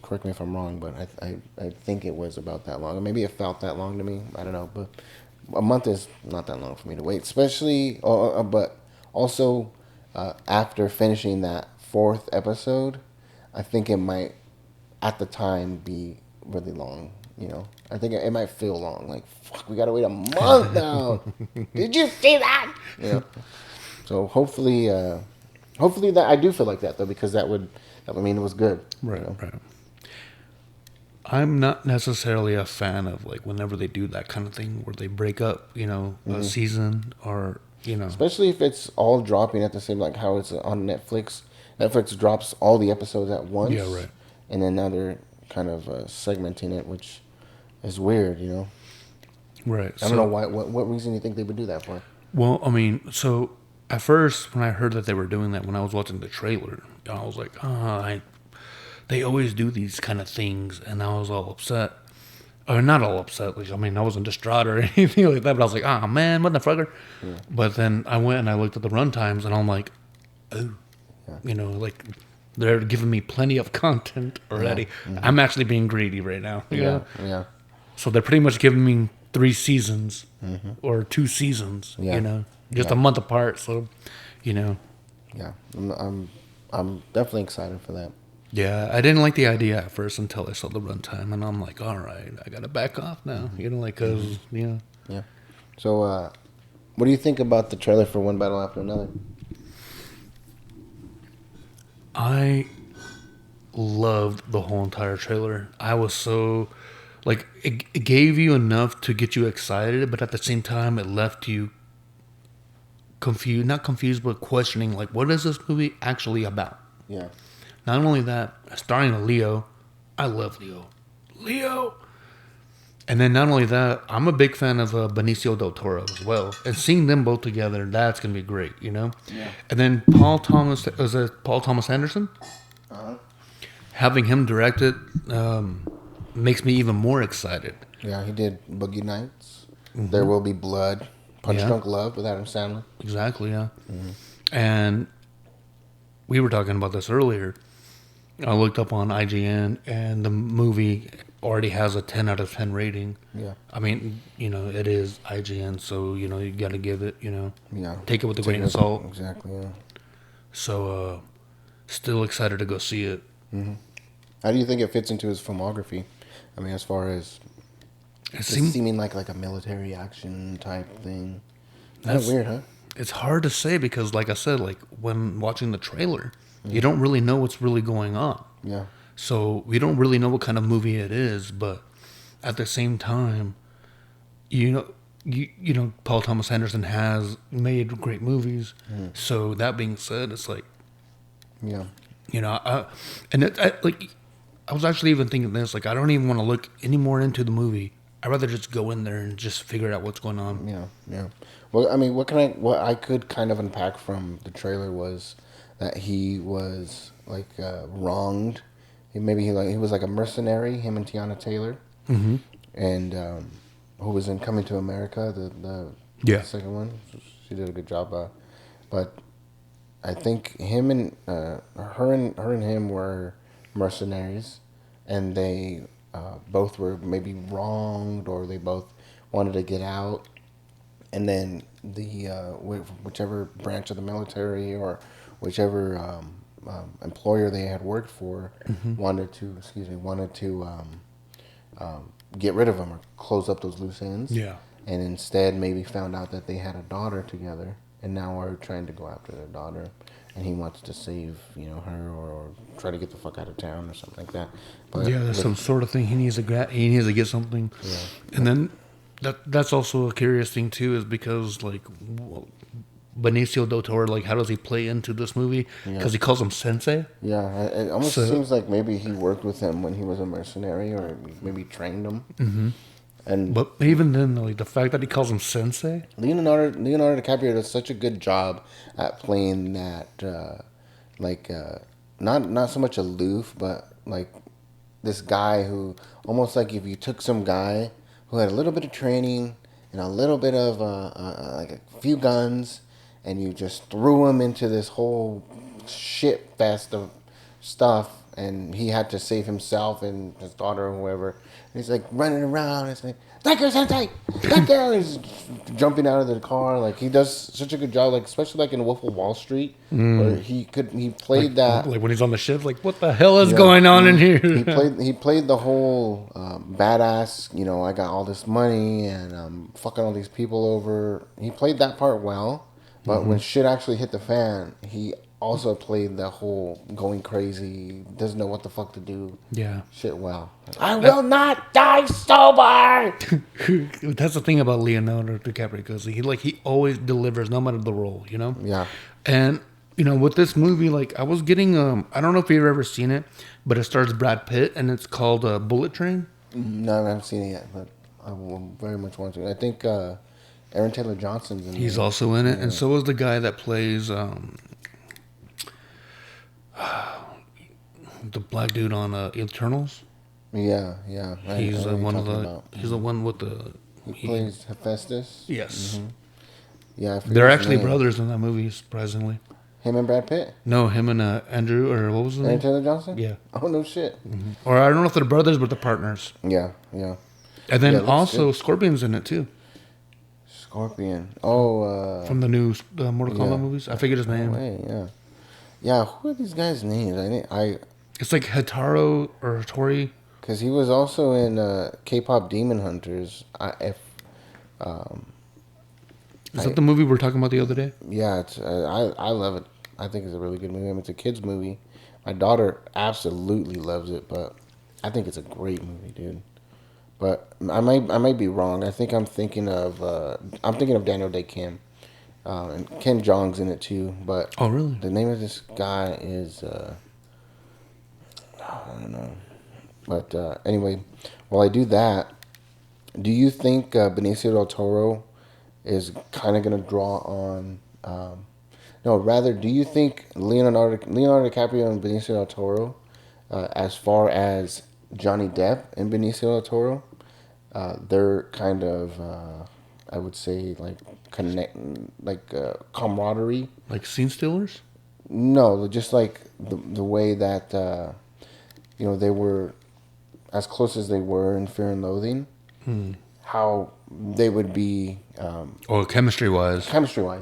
Correct me if I'm wrong, but I think it was about that long. Maybe it felt that long to me. I don't know, but a month is not that long for me to wait, especially. But also after finishing that fourth episode, I think it might at the time be really long. I think it might feel long. Like fuck, we gotta wait a month now. Did you see that? So hopefully that I do feel like that though, because that would mean it was good.
Right. Right. I'm not necessarily a fan of like whenever they do that kind of thing where they break up, a season or
Especially if it's all dropping at the same, like how it's on Netflix. Netflix drops all the episodes at once.
Yeah, right.
And then now they're kind of segmenting it, which is weird.
Right.
I don't know why. What reason do you think they would do that for?
Well, I mean, so at first when I heard that they were doing that, when I was watching the trailer, I was like, they always do these kind of things, and I was all upset. Or not all upset. Like, I mean, I wasn't distraught or anything like that, but I was like, oh man, what the fucker? Yeah. But then I went and I looked at the run times, and I'm like, oh, like they're giving me plenty of content already. Yeah. Mm-hmm. I'm actually being greedy right now.
Yeah.
So they're pretty much giving me 3 seasons or 2 seasons.
Yeah.
Just a month apart. So,
Yeah, I'm definitely excited for that.
Yeah, I didn't like the idea at first until I saw the runtime, and I'm like, all right, I gotta back off now. Because
Yeah. So, what do you think about the trailer for One Battle After Another?
I loved the whole entire trailer. I was so like it gave you enough to get you excited, but at the same time, it left you confused, not confused, but questioning, like, what is this movie actually about?
Yeah.
Not only that, starring Leo. I love Leo. And then not only that, I'm a big fan of Benicio del Toro as well. And seeing them both together, that's going to be great, Yeah. And then Paul Thomas Anderson? Uh-huh. Having him direct it makes me even more excited.
Yeah, he did Boogie Nights. Mm-hmm. There Will Be Blood. Punch Drunk Love with Adam Sandler.
Exactly, yeah. Mm-hmm. And we were talking about this earlier. I looked up on IGN, and the movie already has a 10 out of 10 rating.
Yeah.
I mean, it is IGN, so, you got to give it,
Yeah.
Take it with a grain of salt.
Exactly, yeah.
So, still excited to go see it.
Mm-hmm. How do you think it fits into his filmography? I mean, as far as seeming like a military action type thing. That's weird, huh?
It's hard to say because, like I said, like when watching the trailer, you don't really know what's really going on.
Yeah.
So we don't really know what kind of movie it is, but at the same time, Paul Thomas Anderson has made great movies. Mm. So that being said, it's like,
yeah,
I was actually even thinking this, like, I don't even want to look any more into the movie. I'd rather just go in there and just figure out what's going on.
Yeah. Well, I mean, what I could kind of unpack from the trailer was that he was wronged. He was like a mercenary. Him and Tiana Taylor, and who was in Coming to America, the second one. She did a good job. But I think him and her and him were mercenaries, and they both were maybe wronged, or they both wanted to get out, and then the whichever branch of the military or whichever employer they had worked for wanted to get rid of them or close up those loose ends.
Yeah.
And instead maybe found out that they had a daughter together, and now are trying to go after their daughter, and he wants to save her or try to get the fuck out of town or something like that. But
there's some sort of thing he needs to get something. Yeah. And then that's also a curious thing too, is because Benicio del Toro, how does he play into this movie? Because he calls him Sensei.
Yeah, it almost seems like maybe he worked with him when he was a mercenary, or maybe trained him. Mm-hmm. And
But even then, like the fact that he calls him sensei.
Leonardo DiCaprio does such a good job at playing that, not so much aloof, but like this guy who almost like if you took some guy who had a little bit of training and a little bit of like a few guns, and you just threw him into this whole shit fest of stuff, and he had to save himself and his daughter or whoever. And he's like running around. It's like, thank you, Sensei. Thank you. He's jumping out of the car. Like he does such a good job. Like especially like in Wolf of Wall Street, where he played that.
Like when he's on the ship, like what the hell is going on in here?
He played the whole badass. You know, I got all this money and I'm fucking all these people over. He played that part well, but when shit actually hit the fan, he also played the whole going crazy, doesn't know what the fuck to do.
Yeah.
Shit well. I will not die sober!
That's the thing about Leonardo DiCaprio, because he always delivers no matter the role, you know?
Yeah.
And, you know, with this movie, like I was getting, I don't know if you've ever seen it, but it stars Brad Pitt and it's called Bullet Train.
No, I haven't seen it yet, but I will very much want to. I think Aaron Taylor Johnson's in it.
He's also in it, and so is the guy that plays the black dude on Eternals.
Yeah.
He's one of the. He's the one with the.
He plays Hephaestus.
Yes.
Mm-hmm. Yeah, I forget
They're
his
actually
name.
brothers in that movie, surprisingly.
Him and Brad Pitt?
No, him and Andrew, or what was his
Aaron
name?
Taylor Johnson?
Yeah.
Oh, no shit.
Mm-hmm. Or I don't know if they're brothers, but they're partners.
Yeah.
And then
Yeah, looks
also
good.
Scorpion's in it too.
Scorpion. Oh,
From the new Mortal Kombat
yeah.
movies. I figured his name.
Wait, yeah. Who are these guys' names?
It's like Hitaro or Hattori.
Because he was also in K-pop Demon Hunters.
Is that the movie we were talking about the other day?
Yeah, I love it. I think it's a really good movie. I mean, it's a kids movie. My daughter absolutely loves it, but I think it's a great movie, dude. But I might be wrong. I think I'm thinking of Daniel Day Kim, and Ken Jeong's in it too. But
Oh, really?
the name of this guy is I don't know. But anyway, while I do that, do you think Benicio del Toro is kind of going to draw on? No, rather, do you think Leonardo DiCaprio and Benicio del Toro, as far as Johnny Depp and Benicio del Toro, they're kind of, I would say, camaraderie?
Like Scene Stealers?
No, just like the way that they were as close as they were in Fear and Loathing. How they would be
chemistry-wise,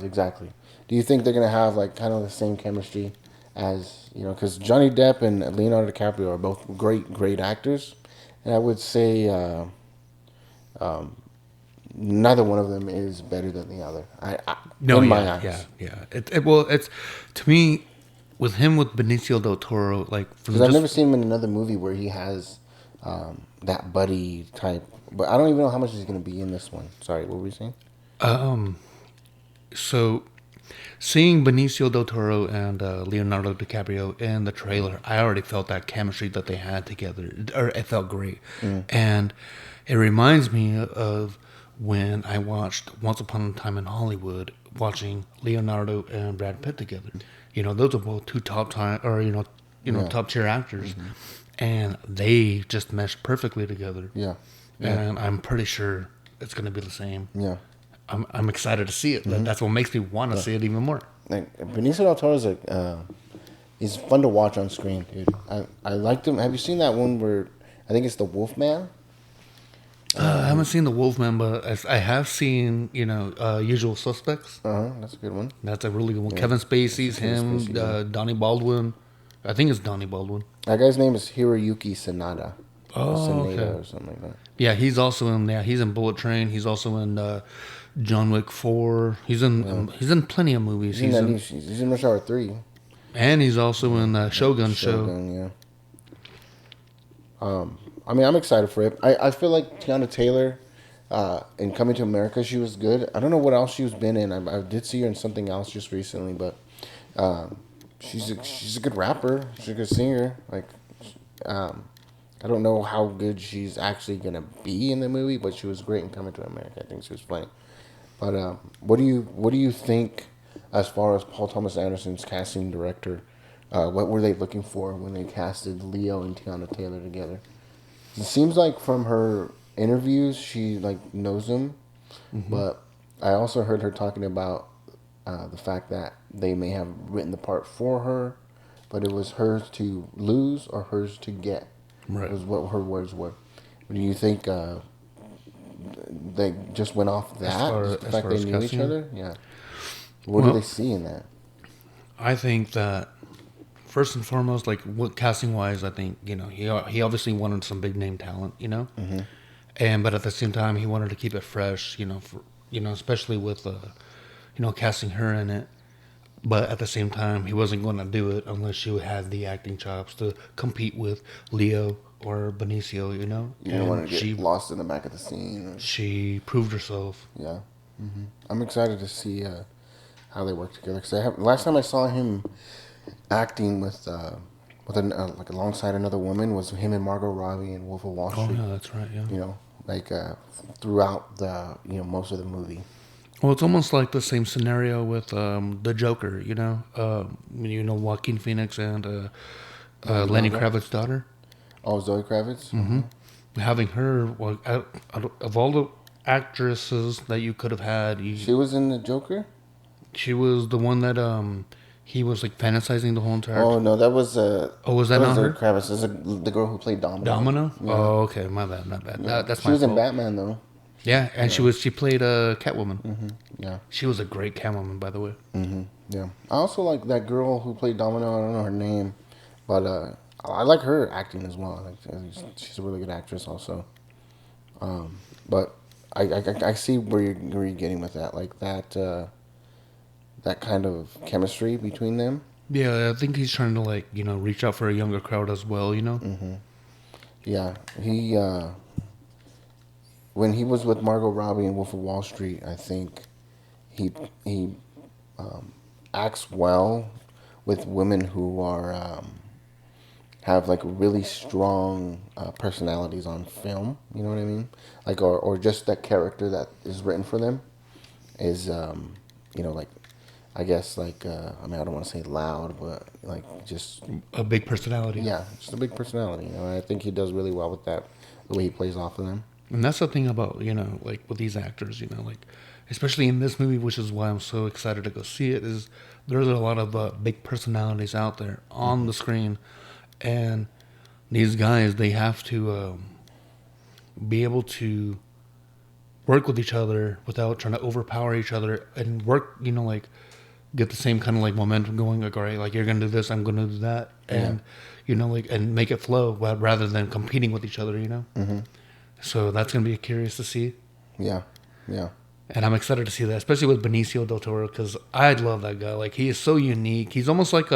exactly. Do you think they're gonna have like kind of the same chemistry as because Johnny Depp and Leonardo DiCaprio are both great actors, and I would say neither one of them is better than the other. In my eyes.
Yeah. It's to me with Benicio del Toro, like
because I've never seen him in another movie where he has that buddy type. But I don't even know how much he's going to be in this one. Sorry, what were we saying?
So, seeing Benicio del Toro and Leonardo DiCaprio in the trailer, I already felt that chemistry that they had together. Or it felt great. And it reminds me of when I watched Once Upon a Time in Hollywood, watching Leonardo and Brad Pitt together. You know, those are both two top tier actors. And they just meshed perfectly together. Yeah. And I'm pretty sure it's going to be the same. Yeah. I'm excited to see it. That's what makes me want to see it even more.
Like Benicio del Toro he's fun to watch on screen, dude. I liked him. Have you seen that one where I think it's the Wolfman?
I haven't seen the Wolfman, but I have seen Usual Suspects.
That's a good one.
That's a really good one. Yeah. Kevin Spacey's him. Donnie Baldwin. I think it's Donnie Baldwin.
That guy's name is Hiroyuki Sanada.
Okay.
Or something like that.
Yeah, he's also in there. He's in Bullet Train. He's also in John Wick 4. He's in plenty of movies.
He's in Rush Hour 3.
And he's also in Shogun.
Yeah. I mean, I'm excited for it. I feel like Tiana Taylor, in Coming to America, she was good. I don't know what else she's been in. I did see her in something else just recently, but she's a good rapper. She's a good singer. Like, I don't know how good she's actually gonna be in the movie, but she was great in Coming to America. I think she was funny. But what do you think as far as Paul Thomas Anderson's casting director? What were they looking for when they casted Leo and Tiana Taylor together? It seems like from her interviews, she like knows them, but I also heard her talking about the fact that they may have written the part for her, but it was hers to lose or hers to get.
Right.
Was what her words were. Do you think they just went off that? The fact they knew each other? Yeah. What do they see in that?
I think that first and foremost, like what casting wise, I think he obviously wanted some big name talent, and but at the same time he wanted to keep it fresh, especially with casting her in it. But at the same time, he wasn't going to do it unless she had the acting chops to compete with Leo or Benicio,
You don't want to get lost in the back of the scene.
She proved herself.
Yeah. I'm excited to see how they work together. Because last time I saw him acting with like alongside another woman was him and Margot Robbie in Wolf of Wall Street.
Oh, yeah, that's right, yeah.
Like throughout the most of the movie.
Well, it's almost like the same scenario with the Joker, Joaquin Phoenix and Lenny Kravitz's daughter.
Oh, Zoe Kravitz?
Mm-hmm. Having her, of all the actresses that you could have had...
She was in the Joker?
She was the one that he was like fantasizing the whole entire...
Oh, no, that was...
was that not her?
Zoe Kravitz. This is the girl who played Domino.
Domino?
Yeah.
Oh, okay, my bad.
Yeah.
That's
she
my
was
fault.
in Batman, though.
Yeah, and she played Catwoman.
Mm-hmm. Yeah.
She was a great Catwoman, by the way.
Mm-hmm. Yeah. I also like that girl who played Domino. I don't know her name, but I like her acting as well. She's a really good actress, also. But I see where you're getting with that, like that kind of chemistry between them.
Yeah, I think he's trying to reach out for a younger crowd as well.
Mm-hmm. Yeah, he. When he was with Margot Robbie in Wolf of Wall Street, I think he acts well with women who are have like really strong personalities on film. You know what I mean? Like or just that character that is written for them is like I guess I don't want to say loud, but like just
a big personality.
Yeah, just a big personality. I think he does really well with that, the way he plays off of them.
And that's the thing about, like with these actors, especially in this movie, which is why I'm so excited to go see it, is there's a lot of big personalities out there on the screen. And these guys, they have to be able to work with each other without trying to overpower each other and work, get the same kind of momentum going. Like, all right, like you're going to do this, I'm going to do that. And, and make it flow rather than competing with each other,
Mm-hmm.
So that's going to be curious to see.
Yeah, yeah.
And I'm excited to see that, especially with Benicio del Toro, because I love that guy. Like, he is so unique. He's almost like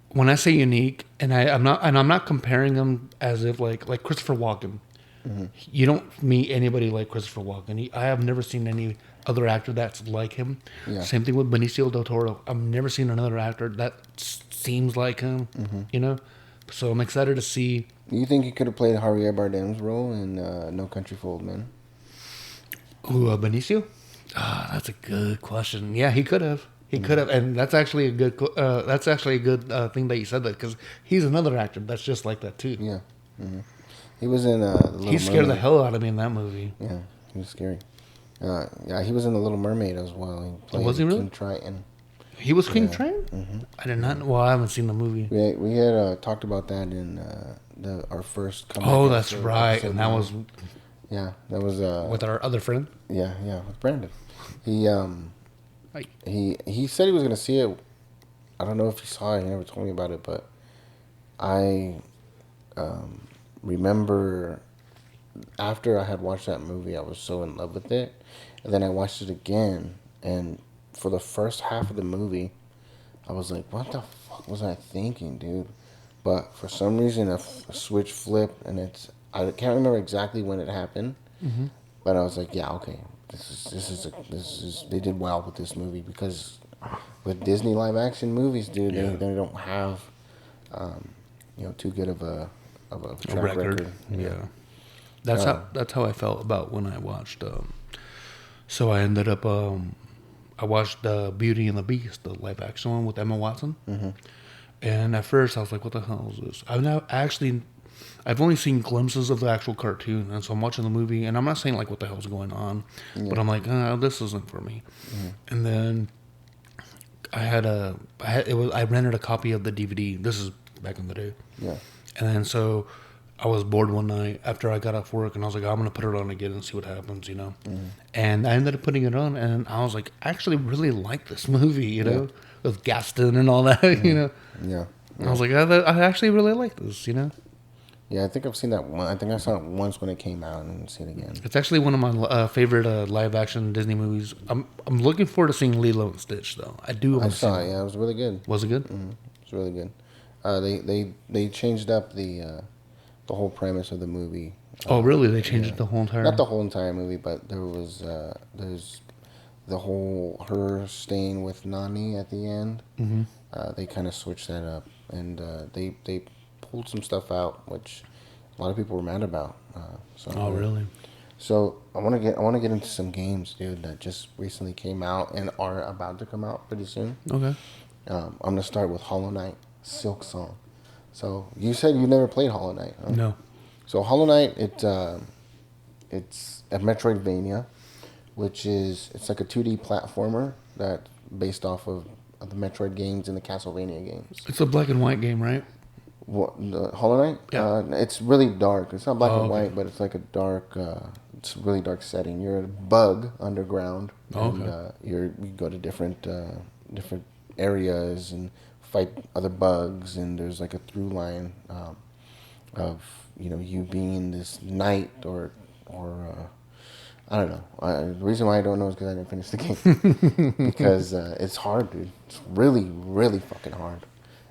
when I say unique, and I'm not comparing him as if like Christopher Walken. Mm-hmm. You don't meet anybody like Christopher Walken. I have never seen any other actor that's like him. Yeah. Same thing with Benicio del Toro. I've never seen another actor that seems like him. Mm-hmm. So I'm excited to see.
You think he could have played Javier Bardem's role in No Country for Old Men?
Benicio? That's a good question. Yeah, he could have. He could have, and that's actually a good. Thing that you said that, because he's another actor that's just like that too.
Yeah, mm-hmm. He was in.
He scared the hell out of me in that movie.
Yeah, he was scary. Yeah, he was in The Little Mermaid as well. He played
was he really?
King Triton.
He was King Triton? Mm-hmm. I did not know. Well, I haven't seen the movie.
We had talked about that in our first comeback.
Oh, that's right. And that was...
Yeah, that was...
with our other friend?
Yeah, with Brandon. He said he was going to see it. I don't know if he saw it. He never told me about it, but I remember after I had watched that movie, I was so in love with it. And then I watched it again, and for the first half of the movie, I was like, what the fuck was I thinking, dude? But for some reason, a switch flipped, and I can't remember exactly when it happened, but I was like, yeah, okay, this is they did well with this movie, because with Disney live action movies, dude, they don't have too good of a
A
track record.
Yeah. That's how I felt about when I watched. So I ended up. I watched Beauty and the Beast, the live action one with Emma Watson.
Mm-hmm.
And at first I was like, "What the hell is this?" I've only seen glimpses of the actual cartoon, and so I'm watching the movie, and I'm not saying like what the hell's going on, but I'm like, this isn't for me.
Mm-hmm.
And then I rented a copy of the DVD. This is back in the day.
Yeah.
And then so I was bored one night after I got off work, and I was like, I'm gonna put it on again and see what happens,
Mm-hmm.
And I ended up putting it on, and I was like, I actually really like this movie, with Gaston and all that,
Mm-hmm. Yeah.
I was like, I actually really like this,
Yeah, I think I've seen that one. I think I saw it once when it came out, and see it again.
It's actually one of my favorite live action Disney movies. I'm looking forward to seeing Lilo and Stitch though.
I saw it. Yeah, it was really good.
Was it good?
Mm-hmm. It was really good. They changed up the whole premise of the movie.
Oh, really? They changed it the whole entire.
Not the whole entire movie, but there's the whole her staying with Nani at the end.
Mm-hmm.
They kind of switched that up, and they pulled some stuff out, which a lot of people were mad about.
Oh, really?
So I want to get into some games, dude, that just recently came out and are about to come out pretty soon.
Okay.
I'm gonna start with Hollow Knight, Silk Song. So you said you never played Hollow Knight, huh?
No.
So Hollow Knight, it's a Metroidvania, it's like a 2D platformer that based off of the Metroid games and the Castlevania games.
It's a black and white game, right?
What, the Hollow Knight?
Yeah.
It's really dark. It's not black and
okay.
white, but it's like a dark. It's a really dark setting. You're a bug underground, and you go to different areas and fight other bugs. And there's like a through line of you being this knight or I don't know. The reason why I don't know is because I didn't finish the game because it's hard, dude. It's really, really fucking hard,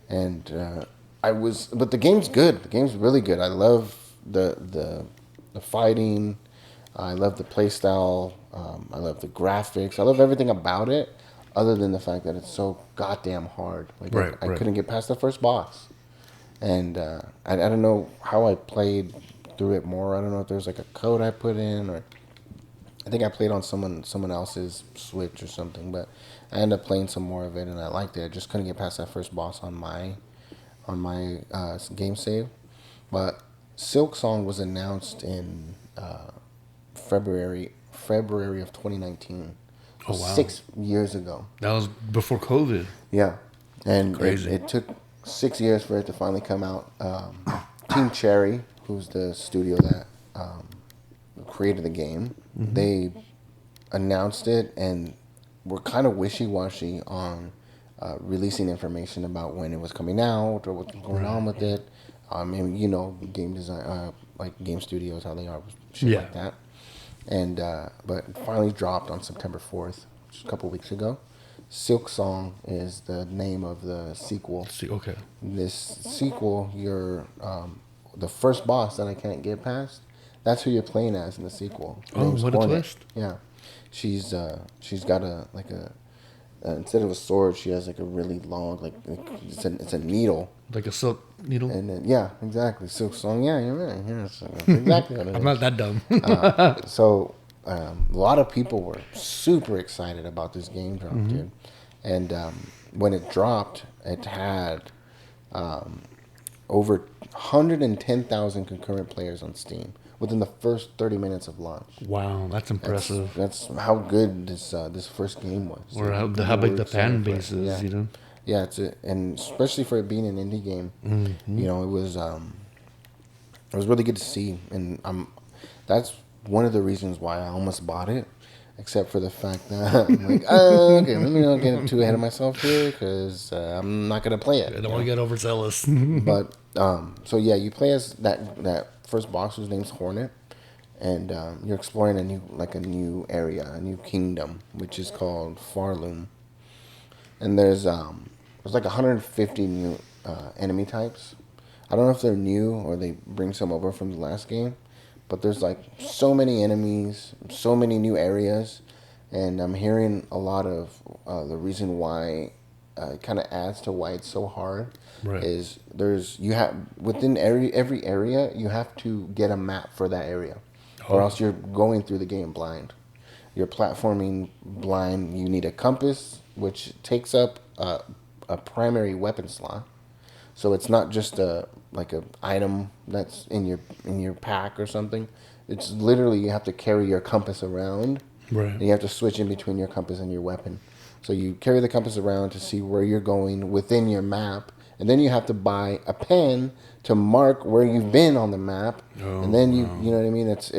and but the game's good. The game's really good. I love the fighting. I love the play style. I love the graphics. I love everything about it, other than the fact that it's so goddamn hard. Like I couldn't get past the first boss, and I don't know how I played through it more. I don't know if there's like a code I put in, or I think I played on someone else's Switch or something. But I ended up playing some more of it, and I liked it. I just couldn't get past that first boss on my game save. But Silk Song was announced in February of 2019.
Oh, wow.
6 years ago.
That was before COVID.
Yeah. And
Crazy.
It took 6 years for it to finally come out. Team Cherry, who's the studio that created the game, they announced it and were kind of wishy-washy on releasing information about when it was coming out or what's going on with it. And game design, like game studios, how they are, shit like that. And but it finally dropped on September 4th, which is a couple weeks ago. Silk Song is the name of the sequel.
Okay.
This sequel, you're the first boss that I can't get past. That's who you're playing as in the sequel.
Oh, what a twist!
Yeah, she's got instead of a sword, she has like a really long, like it's a needle.
Like a silk needle?
And then, yeah, exactly. Silk Song, yeah, you're right. Yeah, so that's exactly what it is.
I'm not that dumb.
So a lot of people were super excited about this game drop, dude. And when it dropped, it had over 110,000 concurrent players on Steam within the first 30 minutes of launch.
Wow, that's impressive.
That's how good this first game was.
Or how big the fan base is,
Yeah, and especially for it being an indie game, it was really good to see, and that's one of the reasons why I almost bought it, except for the fact that I'm like, okay, let me not get too ahead of myself here because I'm not gonna play it.
I don't want to get overzealous.
But so yeah, you play as that first boss whose name's Hornet, and you're exploring a new area, a new kingdom, which is called Farloom, and there's like 150 new enemy types. I don't know if they're new or they bring some over from the last game, but there's like so many enemies, so many new areas, and I'm hearing a lot of the reason why kind of adds to why it's so hard.
Right.
Is you have within every area you have to get a map for that area, or else you're going through the game blind. You're platforming blind. You need a compass, which takes up a primary weapon slot. So it's not just a item that's in your pack or something. It's literally you have to carry your compass around.
Right.
And you have to switch in between your compass and your weapon. So you carry the compass around to see where you're going within your map, and then you have to buy a pen to mark where you've been on the map. And then you know what I mean? It's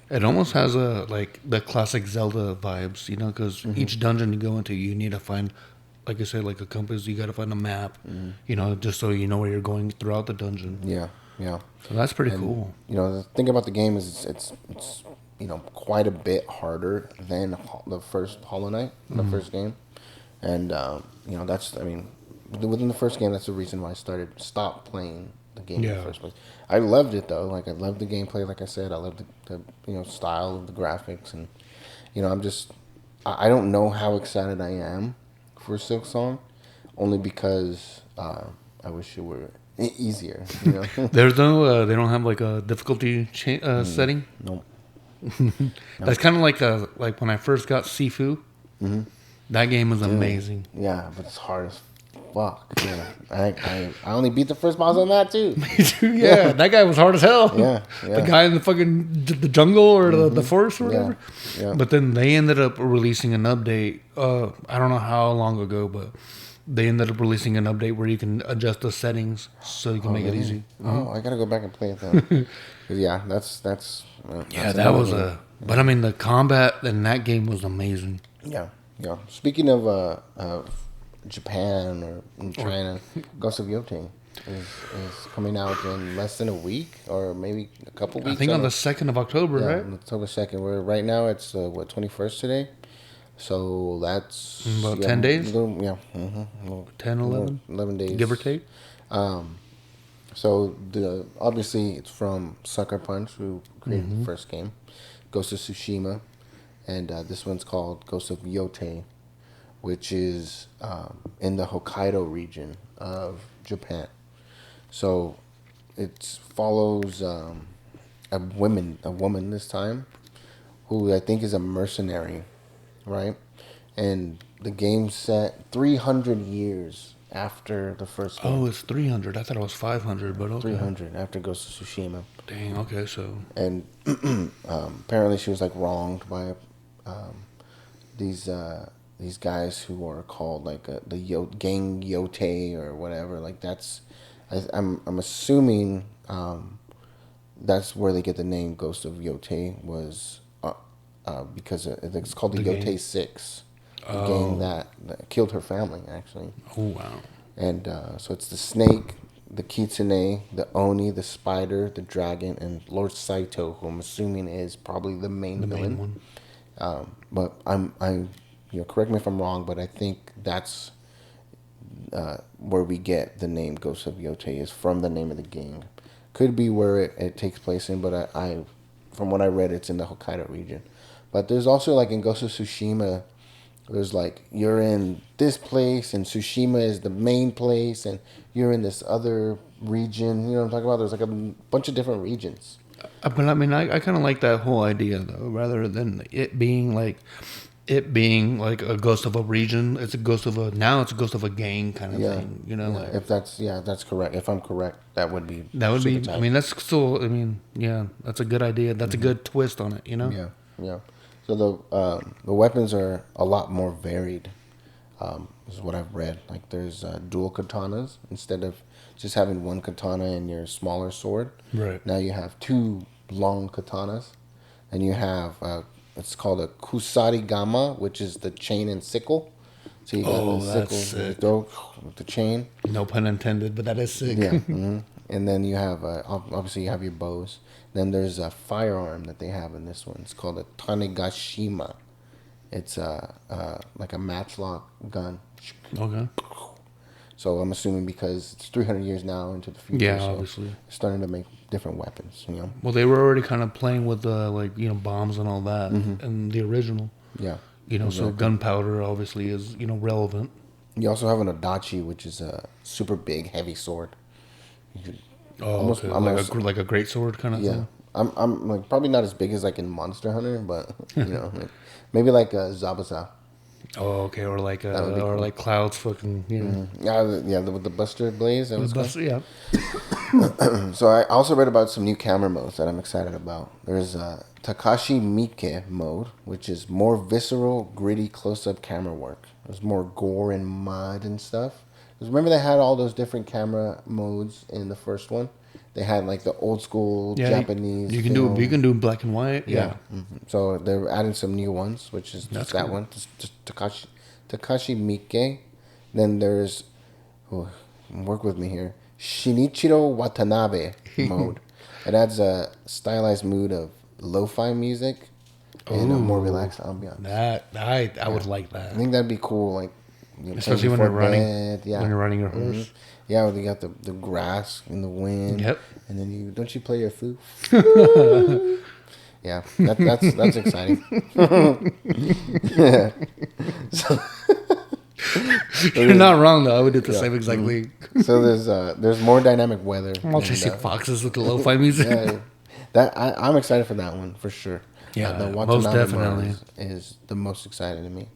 It almost has the classic Zelda vibes, because each dungeon you go into, you need to find, like I said, like a compass. You got to find a map, just so you know where you're going throughout the dungeon.
Yeah.
So that's pretty cool.
The thing about the game is it's quite a bit harder than the first Hollow Knight, the first game, and within the first game, that's the reason why I stopped playing the game in the first place. I loved it though. Like I loved the gameplay. Like I said, I loved the style of the graphics, and I don't know how excited I am for Silk Song, only because I wish it were easier.
There's no, they don't have like a difficulty setting.
Nope.
That's kind of like when I first got Sifu. Mm-hmm. That game was amazing.
Yeah, but it's hard as fuck. Yeah, I only beat the first boss on that too.
Me too. Yeah, that guy was hard as hell.
Yeah.
The guy in the jungle or the forest or whatever.
Yeah.
But then they ended up releasing an update. I don't know how long ago, but they ended up releasing an update where you can adjust the settings so you can make it easy.
Oh, I gotta go back and play it then. Yeah, that's
that was But I mean, the combat in that game was amazing.
Yeah. Speaking of Japan or China, Ghost of Yote is coming out in less than a week or maybe a couple weeks.
I think on the 2nd of October, right?
October 2nd. Right now it's 21st today. So that's
about 10 days?
10, 11 days.
Give or take.
So obviously it's from Sucker Punch, who created the first game, Ghost of Tsushima, and this one's called Ghost of Yote, which is in the Hokkaido region of Japan. So it follows a woman this time, who I think is a mercenary, right? And the game's set 300 years after the first game.
Oh, it's 300. I thought it was 500, but okay.
300 after Ghost of Tsushima.
Dang, okay, so...
And apparently she was like wronged by these guys who are called like the gang Yote or whatever. Like that's... I'm assuming that's where they get the name Ghost of Yote was because it's called the Yote 6. The gang that killed her family, actually.
Oh, wow.
And so it's the snake, the kitsune, the oni, the spider, the dragon, and Lord Saito, who I'm assuming is probably the main villain. But I'm correct me if I'm wrong, but I think that's where we get the name Ghost of Yote is from the name of the game. Could be where it takes place in, but I from what I read, it's in the Hokkaido region. But there's also like in Ghost of Tsushima, there's like you're in this place and Tsushima is the main place and you're in this other region. You know what I'm talking about? There's like a bunch of different regions.
But I mean, I kind of like that whole idea though, rather than it being like a ghost of a region. It's a ghost of a gang kind of thing. You know, like,
if that's correct. If I'm correct, that would be.
Tight. I mean, that's still. I mean, yeah, that's a good idea. That's a good twist on it. You know.
Yeah. So the weapons are a lot more varied. This is what I've read. Like there's dual katanas instead of just having one katana and your smaller sword.
Right.
Now you have two long katanas, and you have it's called a kusarigama, which is the chain and sickle. So you got the sickle in the throat with the chain.
No pun intended, but that is sick.
Yeah. Mm-hmm. And then you have obviously you have your bows. Then there's a firearm that they have in this one. It's called a Tanegashima. It's like a matchlock gun.
Okay.
So I'm assuming because it's 300 years now into the future.
Yeah,
so
obviously.
They're starting to make different weapons, you know.
Well, they were already kind of playing with bombs and all that in the original.
Yeah.
So gunpowder obviously is relevant.
You also have an Adachi, which is a super big, heavy sword. You could
Oh, okay. Like a great sword kind of
yeah.
thing.
I'm like probably not as big as like in Monster Hunter, but like, maybe like a Zabuza.
Oh, okay. Or like
That would be cool.
like Cloud's fucking
With the Buster Blaze. That was called.
yeah.
So I also read about some new camera modes that I'm excited about. There's Takashi Miike mode, which is more visceral, gritty close-up camera work. There's more gore and mud and stuff. Because remember they had all those different camera modes in the first one. They had like the old school Japanese.
You can do black and white. Yeah.
So they're adding some new ones, which is
That's
that
cool.
one, just Takashi Miike. Then there's, work with me here, Shinichiro Watanabe mode. It adds a stylized mood of lo-fi music and a more relaxed ambiance.
I would like that.
I think that'd be cool, like
Especially when you're running.
Yeah,
When you're running your horse.
Yeah, when you got the grass and the wind.
Yep.
And then you play your flute. Yeah, that's exciting. Yeah.
You're not wrong though. I would do the same exact thing.
So there's more dynamic weather.
I'm chasing foxes with the lo-fi music.
I'm excited for that one for sure.
Yeah,
the
most
Watanabe
definitely
is the most exciting to me.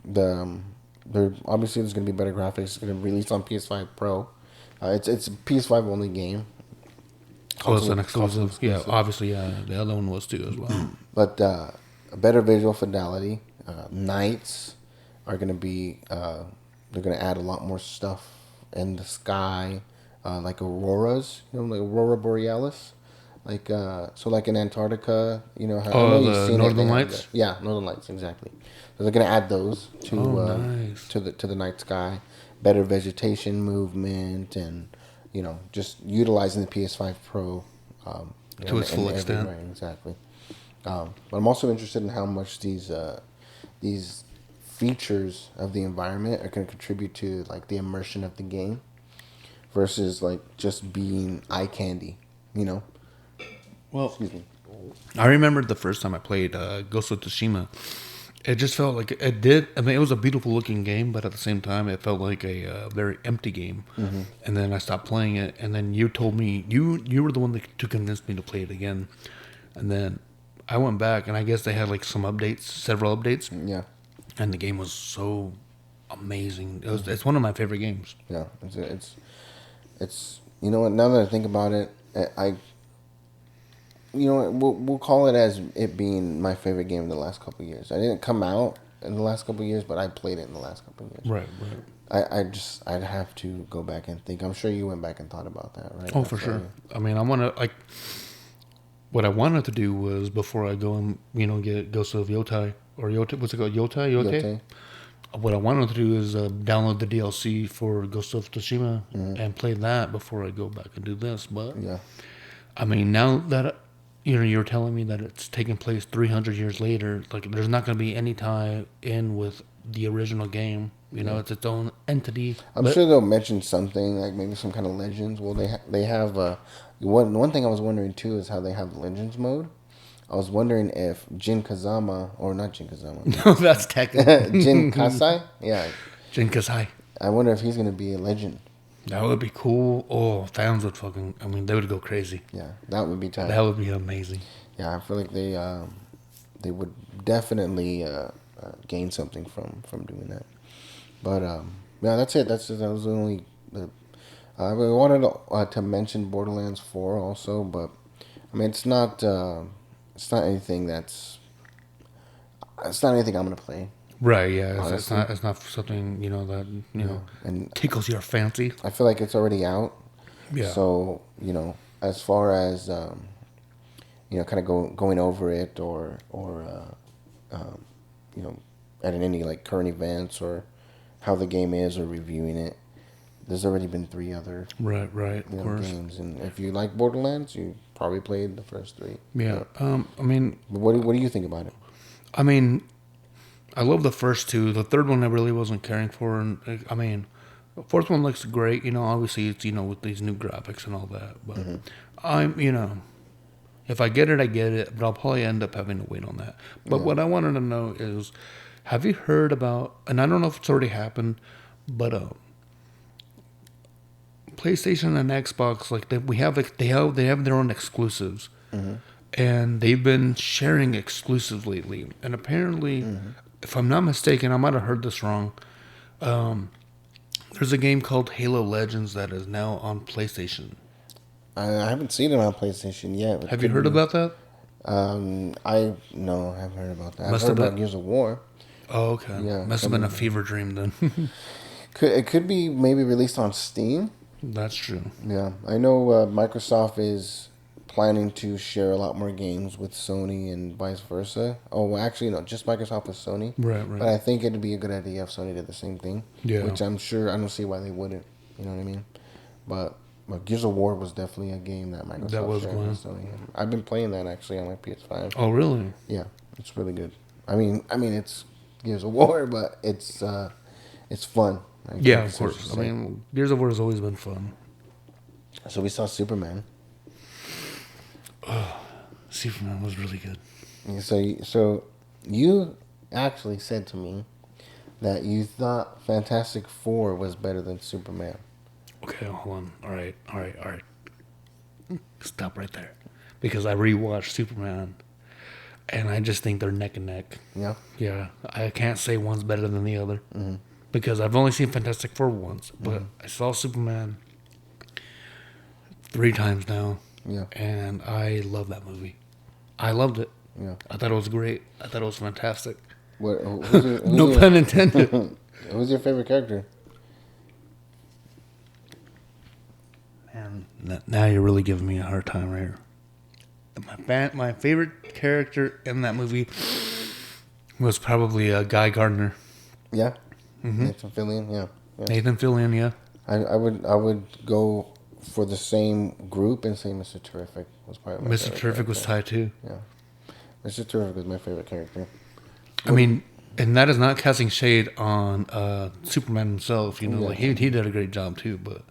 There obviously there's gonna be better graphics. It's gonna release on PS5 Pro. It's a PS5 only game.
Oh, it's an exclusive. Yeah, obviously, yeah. The other one was too as well.
But a better visual fidelity. Nights are gonna be. They're gonna add a lot more stuff in the sky, like auroras. Like Aurora Borealis. Like like in Antarctica, how I know you've seen
Northern Lights.
Yeah, Northern Lights, exactly. So they're gonna add those to
nice.
to the night sky, better vegetation movement, and just utilizing the PS5 Pro
to its full extent.
Right, exactly. But I'm also interested in how much these features of the environment are going to contribute to like the immersion of the game, versus like just being eye candy.
Well,
Excuse me.
I remember the first time I played Ghost of Tsushima. It just felt like it did. I mean, it was a beautiful looking game, but at the same time, it felt like a very empty game. Mm-hmm. And then I stopped playing it. And then you told me you were the one to convince me to play it again. And then I went back, and I guess they had like some updates, several updates.
Yeah.
And the game was so amazing. It's one of my favorite games.
Yeah, it's what. Now that I think about it, we'll call it as it being my favorite game in the last couple of years. I didn't come out in the last couple of years, but I played it in the last couple of years.
Right.
I'd have to go back and think. I'm sure you went back and thought about that, right?
Oh, for sure. I mean, what I wanted to do was before I go and get Ghost of Yotai or Yotai, what's it called, Yotai. What I wanted to do is download the DLC for Ghost of Tsushima and play that before I go back and do this. But
yeah, I
mean, now that you're telling me that it's taking place 300 years later, like there's not going to be any tie in with the original game. It's its own entity.
I'm sure they'll mention something like maybe some kind of legends. Well, they have one thing I was wondering too is how they have the legends mode. I was wondering if Jin Kazama or not Jin Kazama.
No, that's technical.
Jin Kasai, yeah.
Jin Kasai.
I wonder if he's gonna be a legend.
That would be cool. Oh, fans would they would go crazy.
Yeah, that would be tight.
That would be amazing.
Yeah, I feel like they would definitely gain something from doing that. But yeah, that's it. That was the only. I wanted to mention Borderlands 4 also, but I mean it's not anything that's. It's not anything I'm gonna play.
Right, yeah, it's not something that and tickles your fancy.
I feel like it's already out.
Yeah.
So as far as kind of going over it or at any like current events or how the game is or reviewing it, there's already been 3 other
right of course
games, and if you like Borderlands, you probably played the first 3.
Yeah. I mean,
what do you think about it?
I mean, I love the first 2. The third one I really wasn't caring for, and I mean, the fourth one looks great. Obviously it's with these new graphics and all that. But I'm if I get it, I get it. But I'll probably end up having to wait on that. But what I wanted to know is, Have you heard about? And I don't know if it's already happened, but PlayStation and Xbox, like they have their own exclusives, and they've been sharing exclusives lately. And apparently, if I'm not mistaken, I might have heard this wrong. There's a game called Halo Legends that is now on PlayStation.
I haven't seen it on PlayStation yet.
Have you heard about that?
I haven't heard about that.
Must
I've heard
have
about
been.
Gears of War.
Oh, okay.
Yeah,
Must have been a fever dream then.
It could be maybe released on Steam.
That's true.
Yeah, I know Microsoft is planning to share a lot more games with Sony and vice versa. Oh, well, actually, no, just Microsoft with Sony.
Right.
But I think it'd be a good idea if Sony did the same thing.
Yeah.
Which I'm sure, I don't see why they wouldn't. You know what I mean? But Gears of War was definitely a game that Microsoft shared with Sony. I've been playing that actually on my PS5.
Oh, really?
Yeah, it's really good. I mean, it's Gears of War, but it's fun.
Yeah, of course. I mean, Gears of War has always been fun.
So we saw Superman.
Oh, Superman was really good.
So you actually said to me that you thought Fantastic Four was better than Superman.
Okay, hold on. All right. Stop right there. Because I rewatched Superman, and I just think they're neck and neck.
Yeah?
Yeah, I can't say one's better than the other. Mm-hmm. Because I've only seen Fantastic Four once, but I saw Superman 3 times now.
Yeah.
And I love that movie. I loved it.
Yeah.
I thought it was great. I thought it was fantastic.
No
pun intended.
Who's your favorite character?
Man, now you're really giving me a hard time right here. My favorite character in that movie was probably Guy Gardner.
Yeah? Mm-hmm. Nathan Fillion, yeah.
Nathan Fillion, yeah.
I would go for the same group and say Mr. Terrific was probably my favorite.
Mr. Terrific was tied too.
Yeah. Mr. Terrific was my favorite character.
I mean, and that is not casting shade on Superman himself. You know, like he did a great job too. But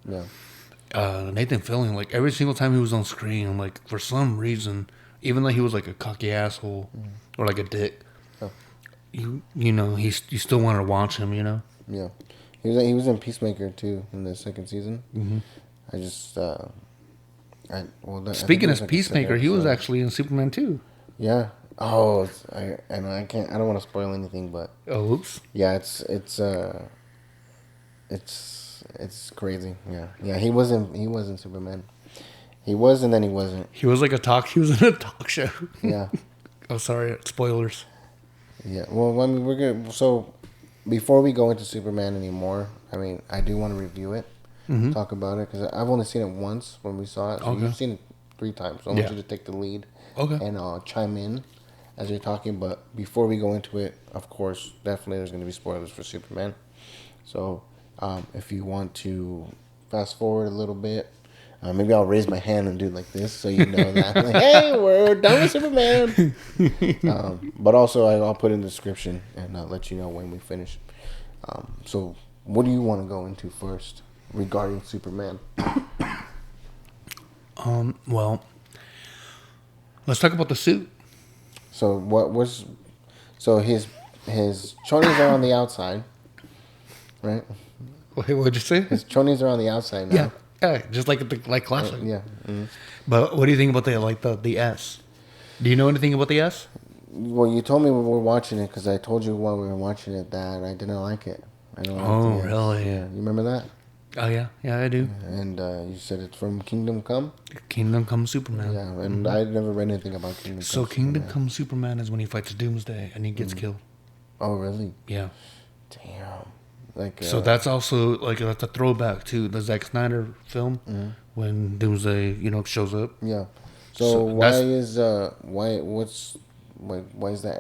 Nathan Fillion, like every single time he was on screen, like for some reason, even though he was like a cocky asshole or like a dick, you know, you still wanted to watch him. You know.
Yeah, he was in Peacemaker too in the second season. Mm-hmm. I just
speaking of Peacemaker, he was actually in Superman too.
Yeah. Oh, I don't want to spoil anything, but
oops.
Yeah, it's crazy. Yeah. He wasn't Superman. He was, and then he wasn't.
He was in a talk show.
Yeah.
Oh, sorry, spoilers.
Yeah. Well, I mean, we're good. So before we go into Superman anymore, I mean, I do want to review it, talk about it, because I've only seen it once when we saw it. So you've seen it 3 times. So I want you to take the lead.
Okay.
And chime in as you're talking. But before we go into it, of course, definitely there's going to be spoilers for Superman. So if you want to fast forward a little bit, maybe I'll raise my hand and do it like this so you know that. Like, hey, we're done with Superman. But also, I'll put in the description and let you know when we finish. So what do you want to go into first regarding Superman?
Well, let's talk about the suit.
So his chonies are on the outside, right?
Wait, what'd you say?
His chonies are on the outside now.
Yeah, just like classic.
Yeah. Mm-hmm.
But what do you think about the S? Do you know anything about the S?
Well, you told me when we were watching it, because I told you while we were watching it that I didn't like it. I don't like the S.
Really?
Yeah. You remember that?
Oh yeah, I do.
And you said it's from Kingdom Come.
Kingdom Come Superman.
Yeah, and I never read anything about Kingdom Come.
So Kingdom Come Superman is when he fights Doomsday and he gets killed.
Oh really?
Yeah.
Damn. Like.
So that's also that's a throwback to the Zack Snyder film when Doomsday shows up.
Yeah. So why is that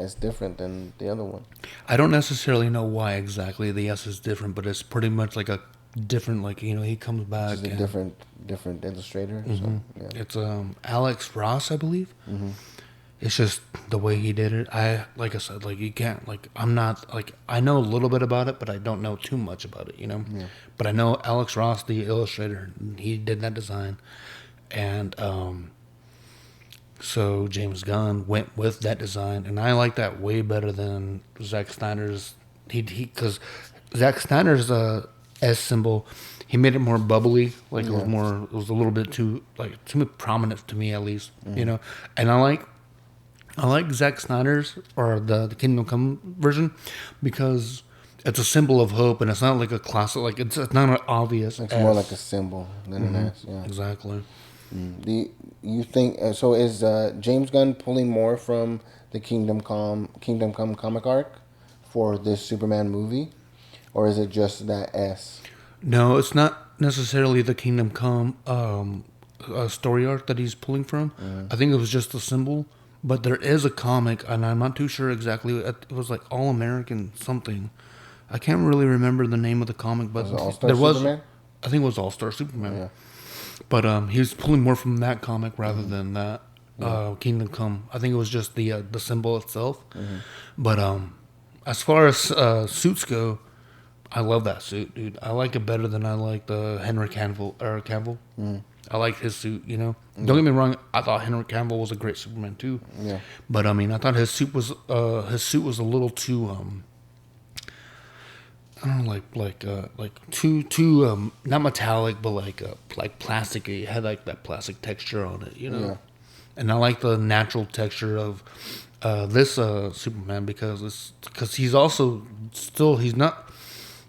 S different than the other one?
I don't necessarily know why exactly the S is different, but it's pretty much like a different, he comes back.
It's a different illustrator. So, yeah.
It's Alex Ross, I believe. Mm-hmm. It's just the way he did it. Like I said, you can't, I'm not, I know a little bit about it, but I don't know too much about it, Yeah. But I know Alex Ross, the illustrator, he did that design. And So James Gunn went with that design, and I like that way better than Zack Snyder's. Because Zack Snyder's S symbol, he made it more bubbly, like it was more. It was a little bit too prominent to me, at least, you know. And I like Zack Snyder's or the Kingdom Come version because it's a symbol of hope, and it's not like a classic. Like it's not an obvious.
It's more like a symbol than an S. Yeah,
exactly.
Do you think so? Is James Gunn pulling more from the Kingdom Come comic arc for this Superman movie, or is it just that S?
No, it's not necessarily the Kingdom Come story arc that he's pulling from. I think it was just a symbol. But there is a comic, and I'm not too sure exactly. It was like All American something. I can't really remember the name of the comic, but there was. Superman? I think it was All Star Superman. Yeah. But he was pulling more from that comic rather than that Kingdom Come. I think it was just the symbol itself. But as far as suits go, I love that suit, dude. I like it better than I like the Henry Cavill. I like his suit, you know. Don't get me wrong. I thought Henry Cavill was a great Superman too. Yeah. But I mean, I thought his suit was a little too I don't know, like too not metallic, but like plasticky. It had like that plastic texture on it, you know. Yeah. And I like the natural texture of this Superman because he's also he's not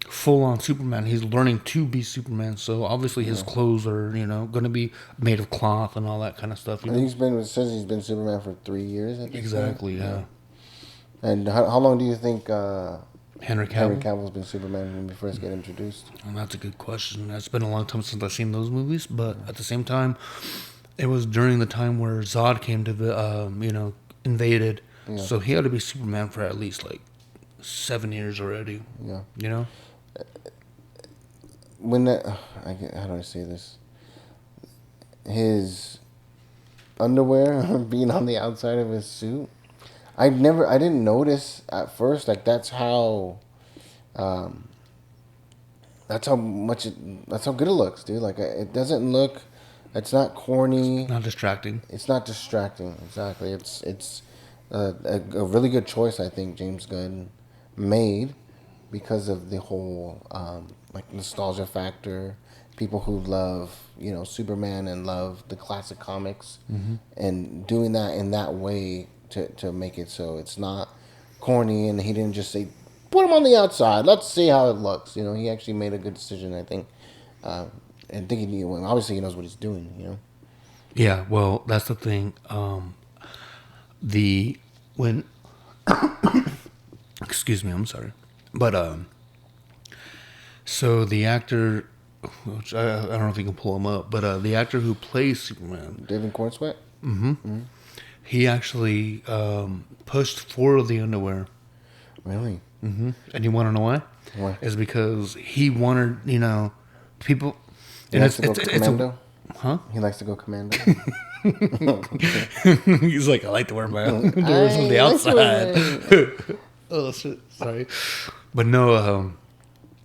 full on Superman. He's learning to be Superman, so obviously his clothes are, you know, going to be made of cloth and all that kind of stuff. You know?
He's been Superman for 3 years.
Exactly, yeah.
And how long do you think
Henry
Cavill's been Superman when we first get introduced?
Well, that's a good question. It's been a long time since I've seen those movies, but at the same time, it was during the time where Zod came to invaded. Yeah. So he had to be Superman for at least like 7 years already. Yeah, you know.
How do I say this? His underwear being on the outside of his suit. I didn't notice at first. Like that's how good it looks, dude. Like it doesn't look. It's not corny.
It's not distracting.
It's not distracting. Exactly. It's a really good choice. I think James Gunn made because of the whole like nostalgia factor. People who love, you know, Superman and love the classic comics, and doing that in that way to make it so it's not corny, and he didn't just say put him on the outside. Let's see how it looks. You know, he actually made a good decision. I think, and thinking obviously he knows what he's doing. You know.
Yeah. Well, that's the thing. Excuse me. I'm sorry, but so the actor, which I don't know if you can pull him up, but the actor who plays Superman,
David Cornsweet.
He actually pushed for the underwear.
Really?
Mm-hmm. And you want to know why? Why? It's because he wanted, you know, people.
He likes to go commando.
Huh?
He likes to go commando.
He's like, I like to wear my underwear from the outside. Oh shit! Sorry, but no,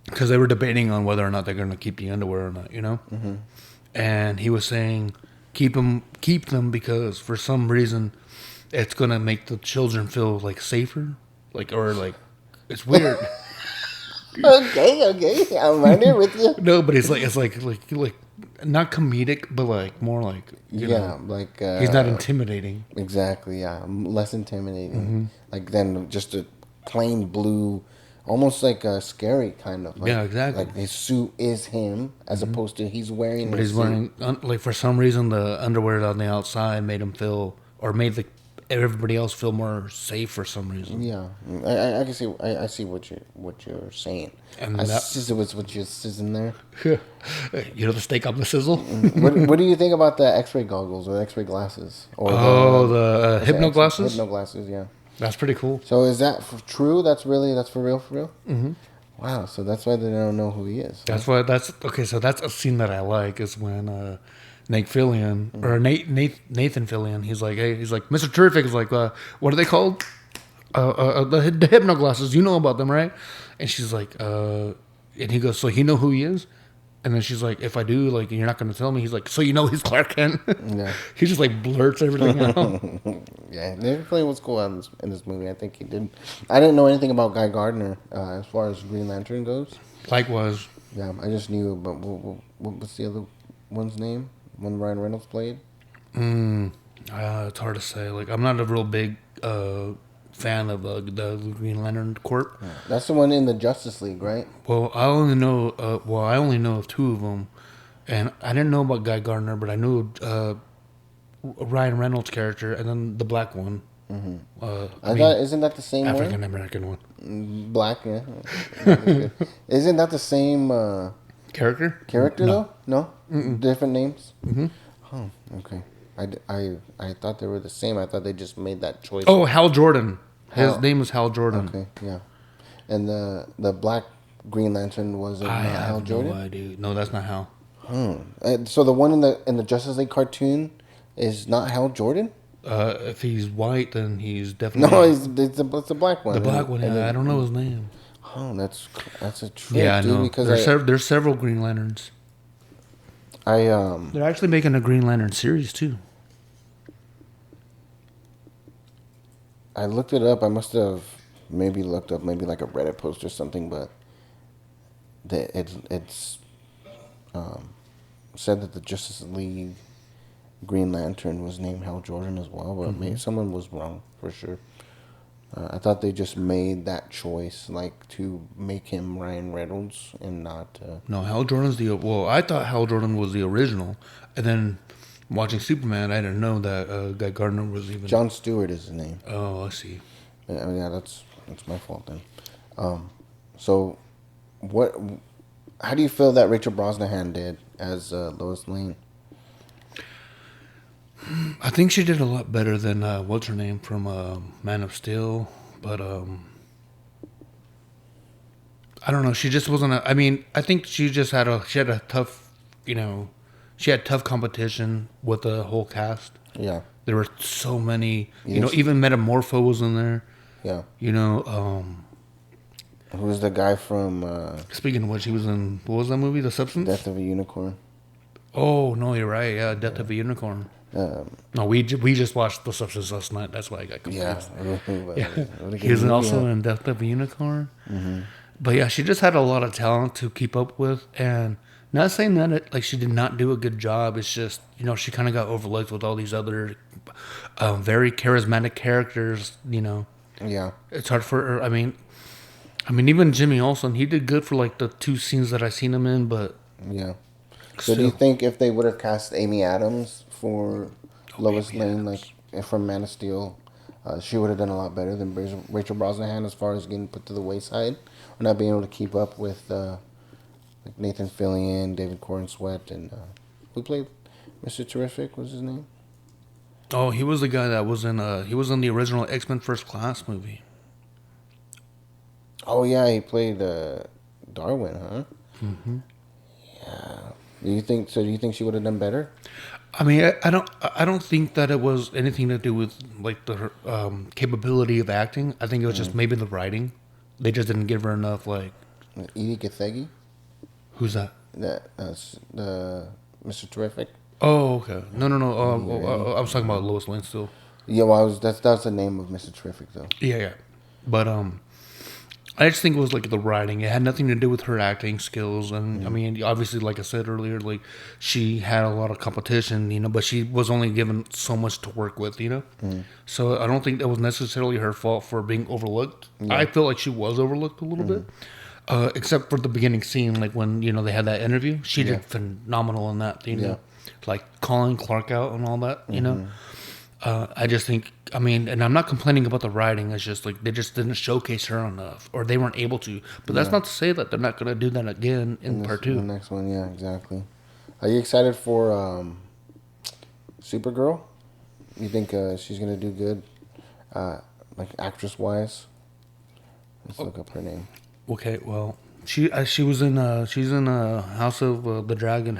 because they were debating on whether or not they're going to keep the underwear or not, you know. And he was saying, keep them because for some reason it's going to make the children feel like safer, or it's weird.
Okay, I'm right there with you.
No, but it's like not comedic, but like more like he's not intimidating.
Exactly, yeah, less intimidating. Like than just a plain blue, almost like a scary kind of. Like,
yeah, exactly.
Like his suit is him, as opposed to he's wearing.
But he's wearing like for some reason the underwear on the outside made him feel, or made everybody else feel more safe for some reason.
Yeah, I can see. I see what you're saying. And sizzle was what you're sizzling there.
You know the steak on the sizzle.
What do you think about the X-ray goggles or X-ray glasses? Or
the hypno glasses.
Hypno glasses, yeah.
That's pretty cool.
So is that true? That's for real? Mm-hmm. Wow. So that's why they don't know who he is.
That's why. So that's a scene that I like is when Nathan Fillion. He's like, Mr. Terrific is like, what are they called? The hypno glasses. You know about them, right? And she's like, and he goes, so he know who he is? And then she's like, if I do, like, you're not going to tell me. He's like, so you know he's Clark Kent?
Yeah.
He just, like, blurts everything out.
Yeah, everything was cool in this movie. I think he did. I didn't know anything about Guy Gardner as far as Green Lantern goes.
Likewise.
Yeah, I just knew about what's the other one's name? One Ryan Reynolds played?
It's hard to say. Like, I'm not a real big fan of the Green Lantern Corps.
Yeah. That's the one in the Justice League, right?
Well, I only know of two of them. And I didn't know about Guy Gardner, but I knew Ryan Reynolds' character, and then the black one.
Mm-hmm. I thought, isn't that the same
African American one?
Black, yeah. Isn't that the same
Character
though? No, different names.
Mm-hmm.
Oh, okay. I thought they were the same. I thought they just made that choice.
Oh, Hal Jordan. His name is Hal Jordan.
Okay, yeah. And the black Green Lantern was not Hal Jordan?
No idea. No, that's not Hal.
So the one in the Justice League cartoon is not Hal Jordan?
If he's white, then he's definitely
no. It's the black one.
The black one. Yeah, I don't know his name.
Oh, that's a trick.
Yeah, I
dude,
know.
Because
there's several Green Lanterns. They're actually making a Green Lantern series too.
I looked it up. I must have maybe looked up like a Reddit post or something, but it's said that the Justice League Green Lantern was named Hal Jordan as well, but maybe someone was wrong for sure. I thought they just made that choice, like, to make him Ryan Reynolds and not...
No, Hal Jordan's I thought Hal Jordan was the original, and then watching Superman, I didn't know that Guy Gardner was even...
John Stewart is his name.
Oh, I see.
Yeah, that's my fault then. So, how do you feel that Rachel Brosnahan did as Lois Lane?
I think she did a lot better than what's her name from Man of Steel, but I don't know. She just wasn't. I think she just had a tough, she had tough competition with the whole cast.
Yeah,
there were so many. Even Metamorpho was in there.
Yeah.
Who
was the guy from?
Speaking of which, he was in what was that movie? The Substance.
Death of a Unicorn.
Oh no, you're right. Yeah, Death of a Unicorn. No, we just watched The Substance last night. That's why I got confused. Yeah, he was also in Death of a Unicorn. Mm-hmm. But yeah, she just had a lot of talent to keep up with, and not saying that she did not do a good job. It's just she kind of got overlooked with all these other very charismatic characters.
Yeah,
it's hard for her. I mean, even Jimmy Olsen, he did good for the 2 scenes that I seen him in, but
yeah. So do you think if they would have cast Amy Adams for Lois Lane, from Man of Steel, she would have done a lot better than Rachel Brosnahan as far as getting put to the wayside or not being able to keep up with Nathan Fillion, David Corn Sweat, and who played Mr. Terrific? What was his name?
Oh, he was the guy that was in the original X-Men First Class movie.
Oh yeah, he played Darwin, huh?
Mm-hmm.
Yeah. Do you think she would have done better?
I mean, I don't think that it was anything to do with the capability of acting. I think it was just maybe the writing. They just didn't give her enough
Edie Gathegi?
Who's that?
That's Mr. Terrific.
Oh, okay. No. I was talking about Lois Lane still.
Yeah, well, that's the name of Mr. Terrific though.
Yeah. But I just think it was the writing. It had nothing to do with her acting skills, and I mean, obviously, like I said earlier, she had a lot of competition, but she was only given so much to work with, So I don't think that was necessarily her fault for being overlooked. Yeah. I feel like she was overlooked a little bit, except for the beginning scene, when they had that interview. She did phenomenal in that, calling Clark out and all that, I just think, and I'm not complaining about the writing. It's just they just didn't showcase her enough, or they weren't able to. But that's not to say that they're not going to do that again in part 2.
The next one, yeah, exactly. Are you excited for Supergirl? You think she's going to do good, actress-wise? Let's look up her name.
Okay, well, she was in she's in House of Dragon,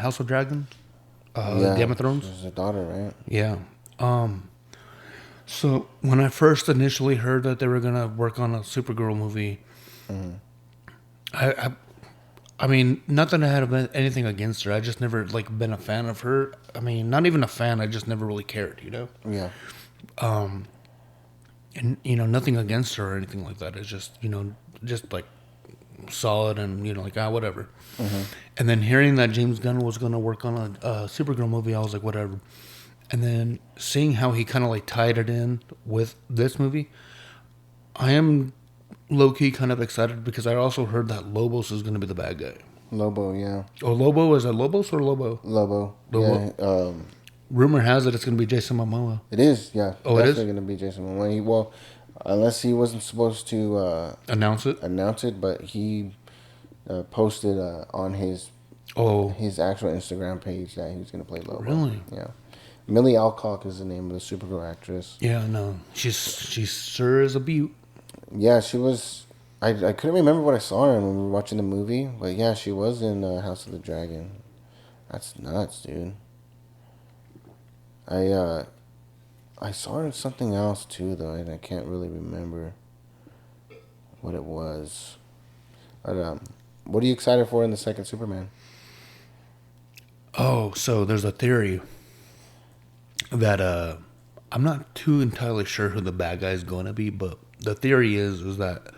Game of Thrones.
She's a daughter, right?
Yeah. So when I first initially heard that they were gonna work on a Supergirl movie, I mean, not that I had anything against her. I just never like been a fan of her. I mean, not even a fan. I just never really cared, you know.
Yeah.
And nothing against her or anything like that. It's just just like solid and like whatever.
Mm-hmm.
And then hearing that James Gunn was going to work on a Supergirl movie, I was like, whatever. And then seeing how he kind of like tied it in with this movie, I am low key kind of excited because I also heard that Lobos is going to be the bad guy.
Lobo, yeah.
Oh, Lobo, is it Lobos or Lobo?
Lobo.
Lobo.
Yeah.
Rumor has it it's going to be Jason Momoa.
It is, yeah.
Oh, it is?
Definitely going to be Jason Momoa. Well, unless he wasn't supposed to
Announce it.
But he posted on his actual Instagram page that he was going to play Lobo.
Really?
Yeah. Millie Alcock is the name of the Supergirl actress.
Yeah, no, she sure is a beaut.
Yeah, she was. I couldn't remember what I saw her in when we were watching the movie, but yeah, she was in House of the Dragon. That's nuts, dude. I saw her in something else too, though, and I can't really remember what it was. But what are you excited for in the second Superman?
Oh, so there's a theory that I'm not too entirely sure who the bad guy is going to be, but the theory is that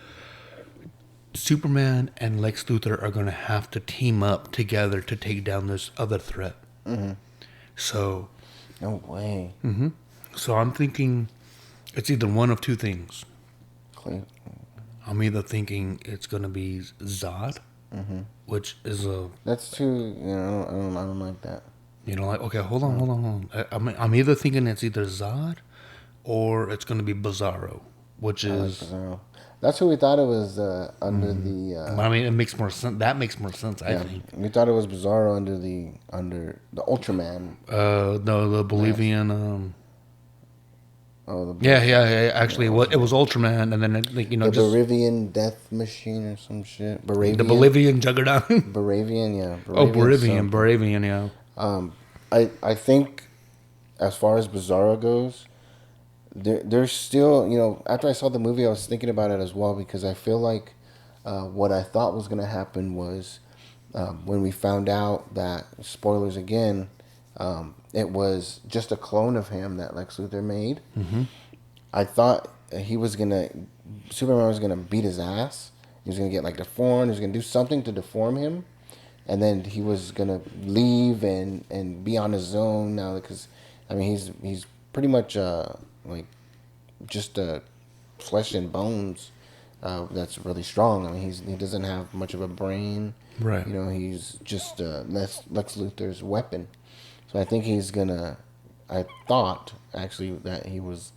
Superman and Lex Luthor are going to have to team up together to take down this other threat.
Mm-hmm.
So,
no way.
Mm-hmm. So I'm thinking it's either one of two things.
Clear.
I'm either thinking it's going to be Zod, which is
That's too. I don't like that.
Like, okay, hold on. I'm either thinking it's either Zod or it's going to be Bizarro, which is.
Like Bizarro. That's who we thought it was under the.
I mean, it makes more sense. That makes more sense, I think.
We thought it was Bizarro under the Ultraman.
No, the Bolivian.
Yeah,
Actually, it was Ultraman, and then
the Bolivian Death Machine or some shit. Baravian.
The Bolivian Juggernaut.
Baravian, yeah.
Baravian, yeah.
I think as far as Bizarro goes, there's still, after I saw the movie, I was thinking about it as well, because I feel like what I thought was going to happen was when we found out that, spoilers again, it was just a clone of him that Lex Luthor made.
Mm-hmm.
I thought Superman was going to beat his ass. He was going to get like deformed. He was going to do something to deform him. And then he was going to leave and be on his own now, because, I mean, he's pretty much like just flesh and bones that's really strong. I mean, he doesn't have much of a brain.
Right.
He's just Lex Luthor's weapon. So I think I thought actually that he was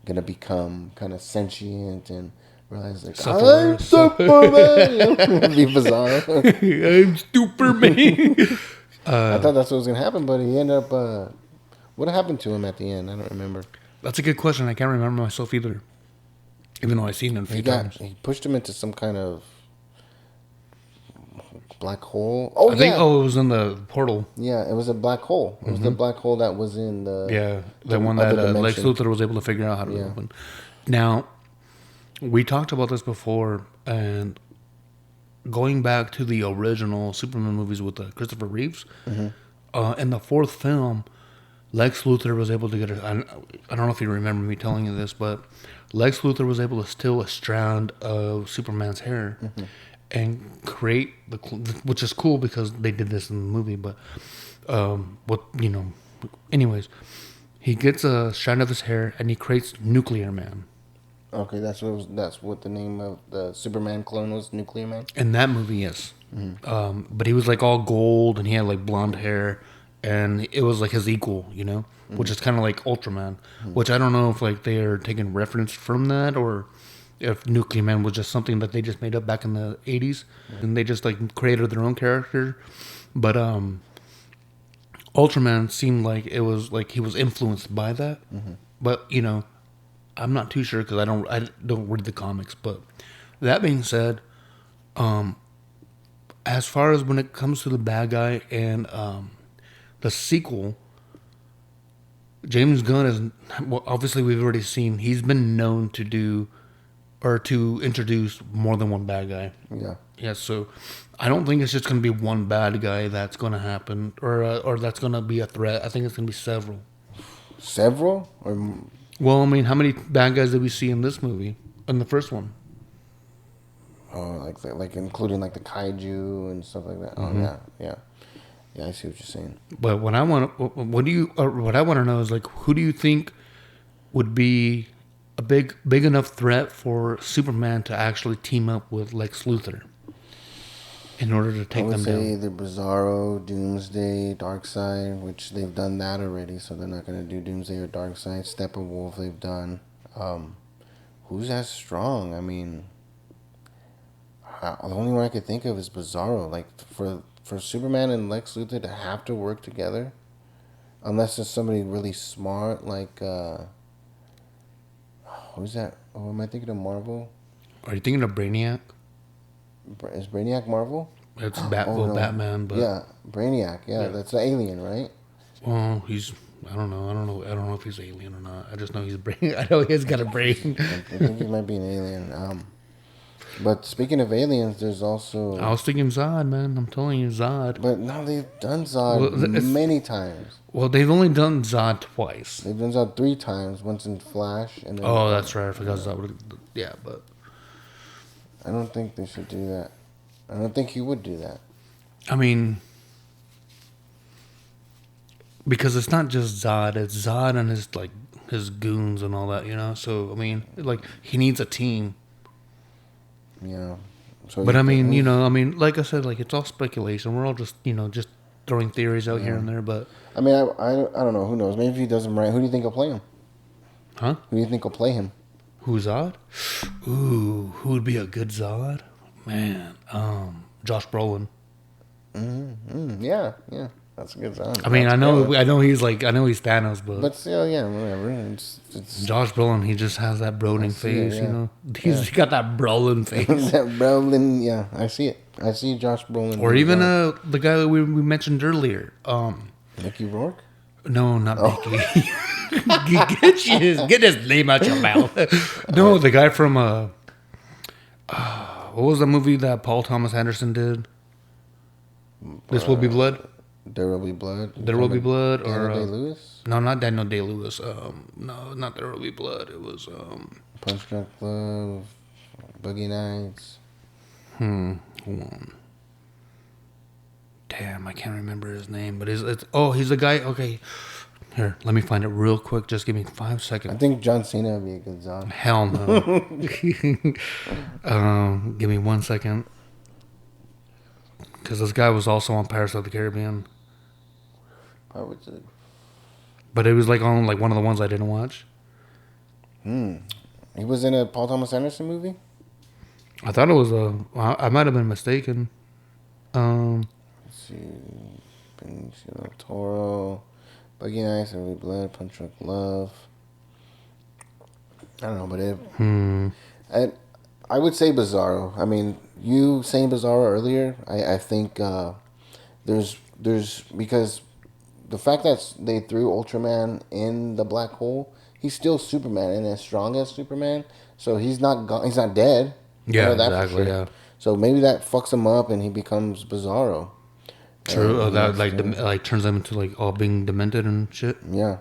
going to become kind of sentient and realize like, I'm Superman. Be bizarre.
I'm Superman.
I thought that's what was going to happen, but he ended up, what happened to him at the end? I don't remember.
That's a good question. I can't remember myself either. Even though I've seen it a few times.
He pushed him into some kind of black hole.
I think it was in the portal.
Yeah, it was a black hole. It was the black hole that was in
the one that Lex Luthor was able to figure out how to open. Now, we talked about this before, and going back to the original Superman movies with Christopher Reeves, in the fourth film, Lex Luthor was able to get I don't know if you remember me telling you this, but Lex Luthor was able to steal a strand of Superman's hair and create which is cool because they did this in the movie, but anyways, he gets a strand of his hair and he creates Nuclear Man.
Okay, that's what the name of the Superman clone was, Nuclear Man.
In that movie, yes. But he was like all gold and he had like blonde hair, and it was like his equal, which is kind of like Ultraman, which I don't know if like they are taking reference from that or if Nuclear Man was just something that they just made up back in the 80s and they just like created their own character. But Ultraman seemed like it was like he was influenced by that. But I'm not too sure because I don't read the comics. But that being said, as far as when it comes to the bad guy and the sequel, James Gunn is, well, obviously we've already seen he's been known to do, or to introduce more than one bad guy.
Yeah.
Yeah, so I don't think it's just going to be one bad guy that's going to happen, or that's going to be a threat. I think it's going to be several.
Several? Or
Well, I mean, how many bad guys did we see in this movie? In the first one?
oh, like including like the kaiju and stuff like that.
Mm-hmm.
Oh yeah. I see what you're saying.
But what I want to know is, like, who do you think would be a big enough threat for Superman to actually team up with Lex Luthor in order to
I
take
would
them
say
down?
the Bizarro, Doomsday, Darkseid, which they've done that already, so they're not gonna do Doomsday or Darkseid. Steppenwolf they've done. Who's as strong? I mean, the only one I could think of is Bizarro. Like for Superman and Lex Luthor to have to work together, unless it's somebody really smart, like who's that? Oh, am I thinking of Marvel?
Are you thinking of Brainiac?
Is Brainiac Marvel?
It's
No.
Batman, but
Yeah, Brainiac. Yeah, that's the alien, right?
well, he's I don't know if he's alien or not. I just know he's a brain. I know he's got a brain.
I think he might be an alien. But speaking of aliens, there's also.
I was thinking Zod, man. I'm telling you, Zod.
But now they've done Zod many times.
Well, they've only done Zod twice.
They've done Zod 3 times. Once in Flash, and then.
Oh, that's right. I forgot Zod. Yeah, but
I don't think they should do that. I don't think he would do that.
I mean, because it's not just Zod. It's Zod and his goons and all that, you know. So I mean, like, he needs a team.
Yeah. So
But I mean, you know, like I said, like, it's all speculation. We're all just throwing theories out here and there. But
I mean, I don't know. Who knows? Maybe if he does him right, who do you think will play him?
huh?
Who do you think will play him?
Who's Zod? Ooh, who would be a good Zod? Man, Josh Brolin.
Yeah. That's a good Zod.
I mean,
That's
I know
good.
he's Thanos,
But still, yeah, whatever. It's
Josh Brolin, he just has that Brolin face,
yeah.
you know. He got that Brolin face.
that Brolin, yeah, I see it. I see Josh Brolin.
Or even the guy that we mentioned earlier.
Mickey Rourke.
No, not Mickey. Get his name out your mouth. No, the guy from what was the movie that Paul Thomas Anderson did? This Will Be Blood.
There Will Be Blood.
There Will Be Blood,
Daniel
or
Day-Lewis.
no, not Daniel Day-Lewis. No, not There Will Be Blood. It was
Punch Drunk Love. Boogie Nights.
Hold on. Damn, I can't remember his name, but he's the guy. Okay, here, let me find it real quick. Just give me 5 seconds.
I think John Cena would be a good Zod.
Hell no. Give me 1 second. Because this guy was also on Pirates of the Caribbean. But it was like on like one of the ones I didn't watch.
He was in a Paul Thomas Anderson movie?
I thought it was I might have been mistaken.
Let's see. Benicio del Toro. Boogie Nights, There Will Be Blood, Punch Drunk Love. I don't know, but I would say Bizarro. I mean, you saying Bizarro earlier, I think there's because the fact that they threw Ultraman in the black hole, he's still Superman and as strong as Superman, so he's not he's not dead.
Yeah,
I know that for
exactly.
sure.
Yeah.
So maybe that fucks him up and he becomes Bizarro.
True. That like turns them into like all being demented and shit.
Yeah.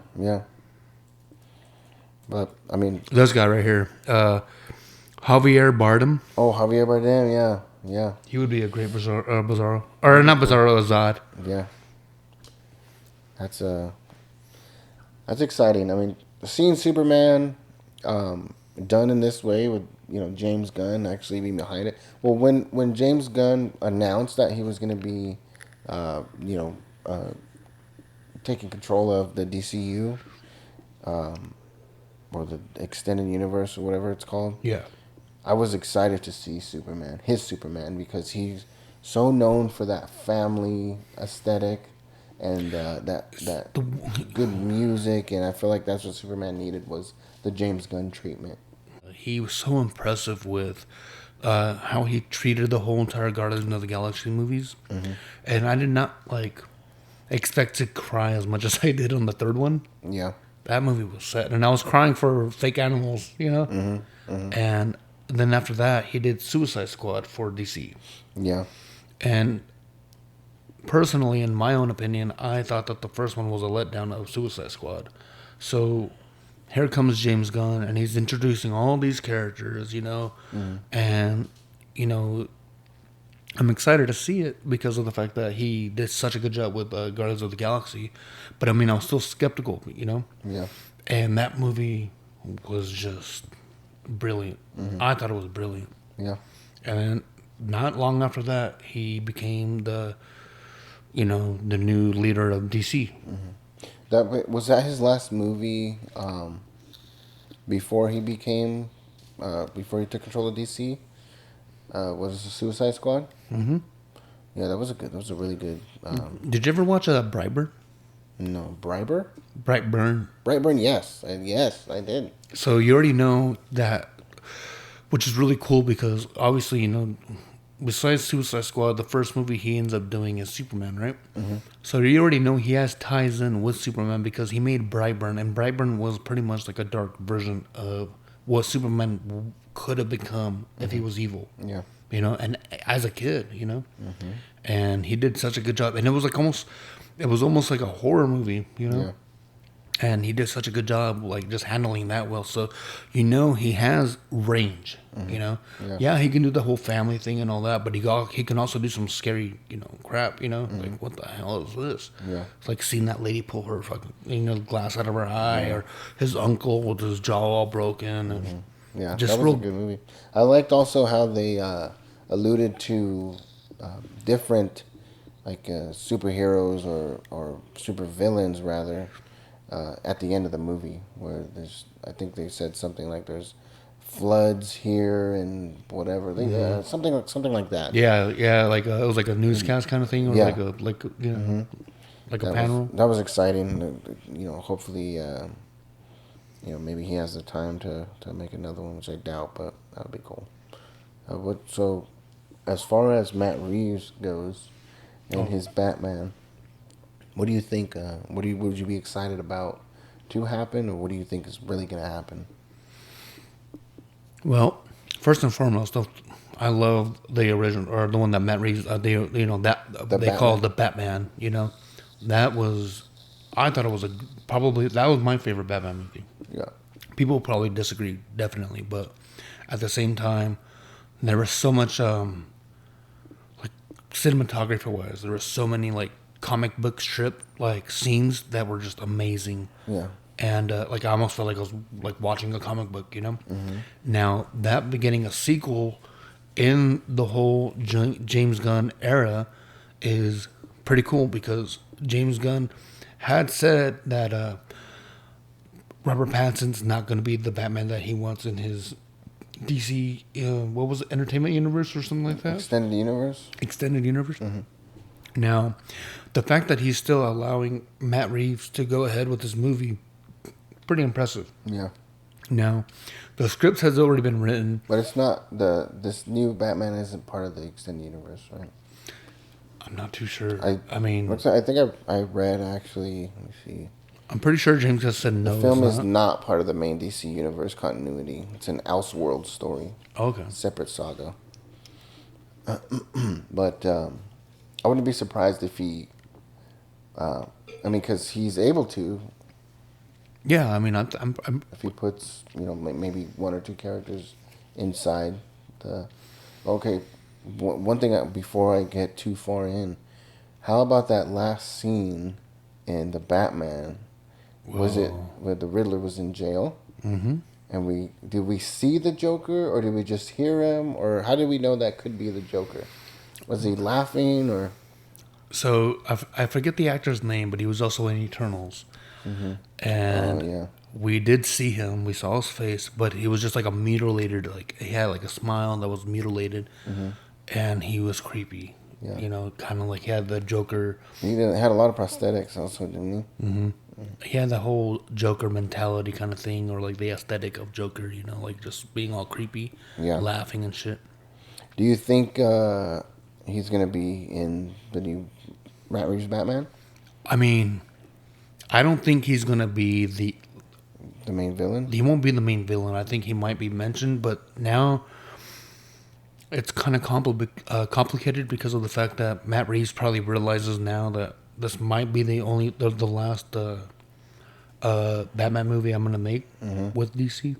But I mean,
This guy right here, Javier Bardem.
oh, Javier Bardem, yeah.
He would be a great Bizarro, or not Bizarro, Zod.
Yeah. That's exciting. I mean, seeing Superman done in this way with, you know, James Gunn actually being behind it. Well, when James Gunn announced that he was going to be, taking control of the DCU, or the extended universe or whatever it's called.
Yeah.
I was excited to see his Superman, because he's so known for that family aesthetic and that good music, and I feel like that's what Superman needed, was the James Gunn treatment.
He was so impressive with how he treated the whole entire Guardians of the Galaxy movies, and I did not expect to cry as much as I did on the third one.
Yeah.
That movie was set, and I was crying for fake animals, you know. And then after that, he did Suicide Squad for DC.
Yeah.
And personally, in my own opinion, I thought that the first one was a letdown of Suicide Squad. So here comes James Gunn, and he's introducing all these characters, and, I'm excited to see it because of the fact that he did such a good job with Guardians of the Galaxy. But I mean, I was still skeptical.
Yeah.
And that movie was just brilliant. I thought it was brilliant.
Yeah.
And then not long after that, he became the new leader of DC.
Was that his last movie before he became before he took control of DC? Was the Suicide Squad?
Mm-hmm.
Yeah, that was a really good.
Did you ever watch Brightburn?
No, Brightburn.
Brightburn.
Yes, I did.
So you already know that, which is really cool because obviously besides Suicide Squad, the first movie he ends up doing is Superman, right? Mm-hmm. So you already know he has ties in with Superman because he made Brightburn, and Brightburn was pretty much like a dark version of what Superman could have become if he was evil.
Yeah.
And as a kid, and he did such a good job, and it was almost like a horror movie,
Yeah.
and he did such a good job, like just handling that well. So, he has range, Yeah, he can do the whole family thing and all that, but he can also do some scary, crap, like what the hell is this?
Yeah.
It's like seeing that lady pull her fucking, glass out of her eye, or his uncle with his jaw all broken, and
Yeah,
just
that was a good movie. I liked also how they alluded to different superheroes or super villains rather at the end of the movie, where I think they said something like there's floods here and whatever, something like that.
Yeah, like it was like a newscast kind of thing, or
Yeah.
like a panel.
That was exciting. Hopefully, maybe he has the time to make another one, which I doubt, but that would be cool. So, as far as Matt Reeves goes and his Batman, what do you think? Would you be excited about to happen, or what do you think is really going to happen?
Well, first and foremost, I love the original, or the one that Matt Reeves, they called the Batman. I thought it was that was my favorite Batman movie.
Yeah.
People probably disagree, definitely, but at the same time, there was so much, like cinematography wise, there were so many like comic book strip like scenes that were just amazing.
Yeah.
And I almost felt like I was like watching a comic book, Mm-hmm. Now that beginning a sequel in the whole James Gunn era is pretty cool because James Gunn had said that Robert Pattinson's not going to be the Batman that he wants in his DC, what was it, Entertainment Universe or something like that?
Extended Universe?
Extended Universe?
Mm-hmm.
Now, the fact that he's still allowing Matt Reeves to go ahead with this movie, pretty impressive.
Yeah.
Now, the script has already been written.
But it's not, this new Batman isn't part of the Extended Universe, right?
I'm not too sure. I
think I read, actually, let me see.
I'm pretty sure James has said no.
The film is not part of the main DC Universe continuity. It's an Elseworld story.
Okay.
Separate saga. But I wouldn't be surprised if he... because he's able to.
Yeah, I'm
if he puts, maybe one or two characters inside the... Okay, one thing before I get too far in, how about that last scene in the Batman? Whoa. Was it where the Riddler was in jail?
Mm-hmm.
And did we see the Joker, or did we just hear him, or how did we know that could be the Joker? Was he laughing, or...
So I forget the actor's name, but he was also in Eternals. Mm-hmm. And we did see him. We saw his face, but he was just like a mutilated, like he had like a smile that was mutilated, mm-hmm. and he was creepy. Yeah. Kind of like he had the Joker.
He had a lot of prosthetics also, didn't he?
Mm-hmm. He had the whole Joker mentality kind of thing, or like the aesthetic of Joker, like just being all creepy, laughing and shit.
Do you think he's going to be in the new Matt Reeves Batman?
I mean, I don't think he's going to be the
The main villain?
He won't be the main villain. I think he might be mentioned, but now it's kind of complicated because of the fact that Matt Reeves probably realizes now that this might be the last Batman movie I'm gonna make with DC.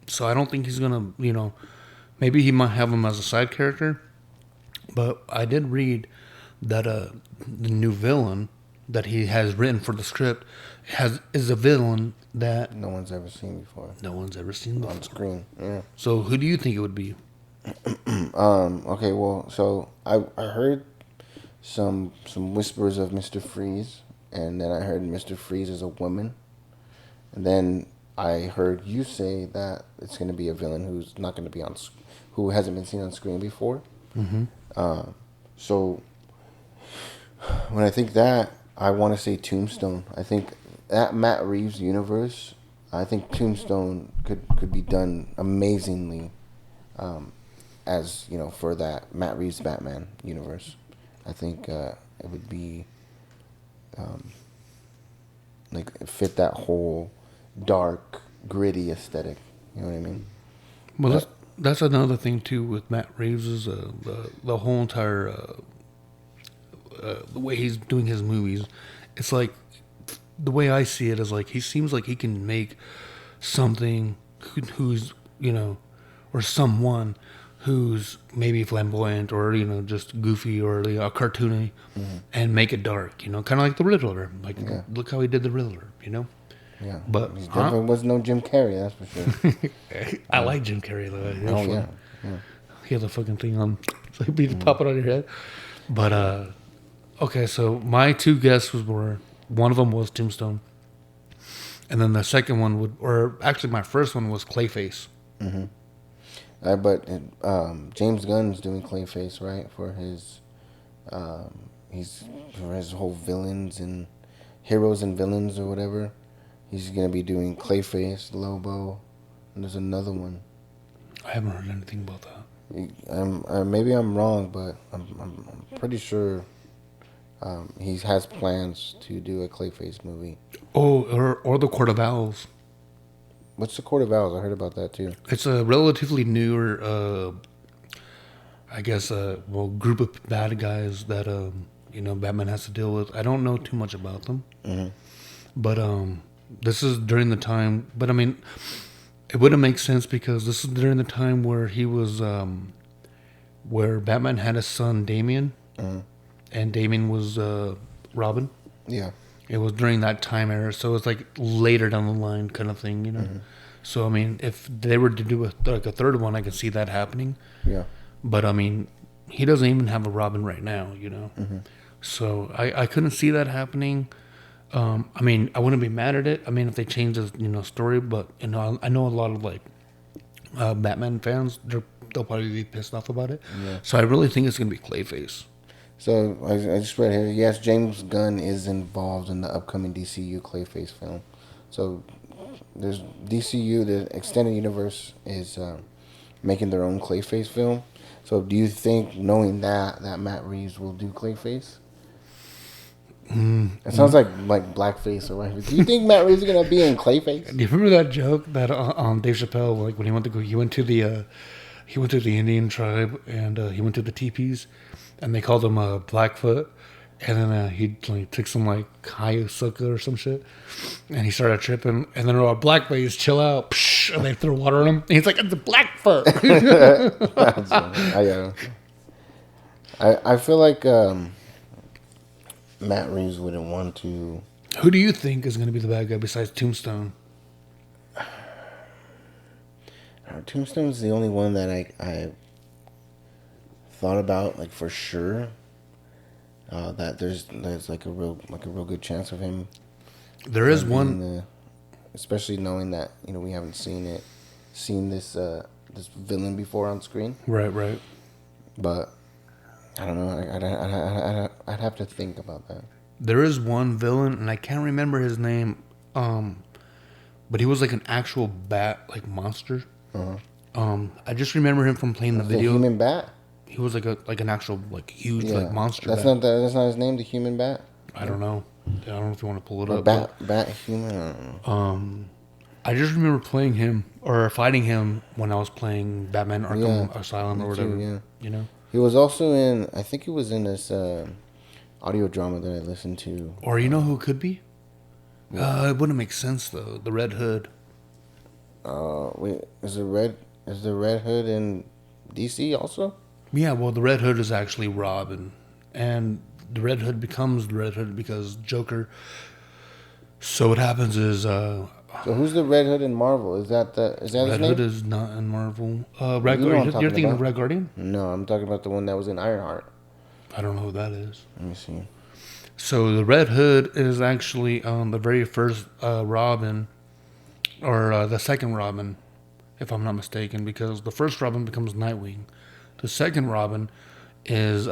So I don't think he's gonna, maybe he might have him as a side character. But I did read that the new villain that he has written for the script is a villain that
no one's ever seen before.
No one's ever seen before.
On screen, yeah.
So who do you think it would be?
Okay, well, so I heard some whispers of Mr. Freeze, and then I heard Mr. Freeze is a woman, and then I heard you say that it's going to be a villain who's not going to be who hasn't been seen on screen before. Mm-hmm. So when I think that, I want to say Tombstone. I think that Matt Reeves universe, I think Tombstone could be done amazingly, as for that Matt Reeves Batman universe. I think it would be fit that whole dark, gritty aesthetic. You know what I mean?
Well, that's another thing too with Matt Reeves is the whole entire the way he's doing his movies. It's like the way I see it is like he seems like he can make something who's or someone who's maybe flamboyant or just goofy or cartoony, and make it dark. Kind of like the Riddler. Look how he did the Riddler.
Yeah,
but
he definitely was no Jim Carrey, that's for sure.
I like Jim Carrey though.
Oh yeah.
He has a fucking thing on, it's like being popping on your head. But okay, so my two guesses were, one of them was Tombstone, and then the second one actually my first one was Clayface.
Mm-hmm. But James Gunn's doing Clayface, right? For his for his whole villains and heroes and villains or whatever. He's gonna be doing Clayface, Lobo, and there's another one.
I haven't heard anything about that.
Maybe I'm wrong, but I'm pretty sure he has plans to do a Clayface movie.
Oh, or the Court of Owls.
What's the Court of Owls? I heard about that too.
It's a relatively newer, I guess, group of bad guys that Batman has to deal with. I don't know too much about them, but this is during the time. But I mean, it wouldn't make sense because this is during the time where he was, where Batman had a son, Damian, and Damian was Robin.
Yeah.
It was during that time era, so it's like later down the line kind of thing, So I mean, if they were to do a third one, I could see that happening.
Yeah.
But I mean, he doesn't even have a Robin right now, So I couldn't see that happening. I mean, I wouldn't be mad at it. I mean, if they change the story, but I know a lot of Batman fans, they'll probably be pissed off about it.
Yeah.
So I really think it's gonna be Clayface.
So I just read here. Yes, James Gunn is involved in the upcoming DCU Clayface film. So there's DCU, the extended universe, is making their own Clayface film. So do you think, knowing that Matt Reeves will do Clayface? It sounds like blackface or whatever. Do you think Matt Reeves is gonna be in Clayface?
Do you remember that joke that on Dave Chappelle, like when he went to the Indian tribe and he went to the teepees, and they called him Blackfoot, and then he took some high sukkah or some shit, and he started tripping, and then blackface, chill out, psh, and they threw water on him, and he's like, it's a Blackfoot.
I feel like Matt Reeves wouldn't want to.
Who do you think is going to be the bad guy besides Tombstone?
Tombstone's the only one that I thought about for sure. That there's a real good chance of him.
There is one,
especially knowing that we haven't seen this villain before on screen.
Right.
But I don't know. I'd have to think about that.
There is one villain, and I can't remember his name. But he was an actual bat monster. I just remember him from playing the video.
The human bat.
He was an actual huge monster.
That's
bat.
That's not his name. The human bat.
I don't know. I don't know if you want to pull it
or
up.
Bat human. I don't know.
I just remember playing him or fighting him when I was playing Batman Arkham Asylum or whatever.
Too, yeah.
You know?
He was also in, I think he was in this audio drama that I listened to.
Or you know who it could be? It wouldn't make sense though. The Red Hood.
Wait, is the Red Hood in DC also?
Yeah, well, the Red Hood is actually Robin, and the Red Hood becomes the Red Hood because Joker. So what happens is,
So who's the Red Hood in Marvel? Is that his name?
Red Hood is not in Marvel.
You
Red
know what I'm
Guardian. You're
talking
thinking of
about.
Red Guardian?
No, I'm talking about the one that was in Ironheart.
I don't know who that is.
Let me see.
So the Red Hood is actually the very first Robin, or the second Robin, if I'm not mistaken, because the first Robin becomes Nightwing. The second Robin is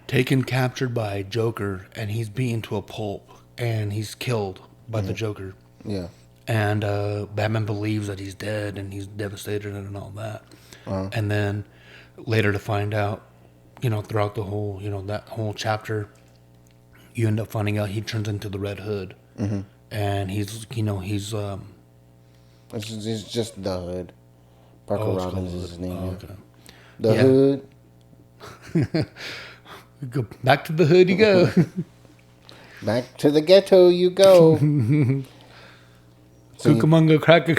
taken captured by Joker, and he's beaten to a pulp, and he's killed by the Joker.
Yeah.
And Batman believes that he's dead, and he's devastated and all that. And then later to find out, throughout the whole, that whole chapter, you end up finding out he turns into the Red Hood, and he's
It's just the Hood. Parker Robbins is his name.
Oh,
Yeah.
okay.
The Hood.
Go back to the hood you go.
Back to the ghetto you go.
Cucamonga cracker.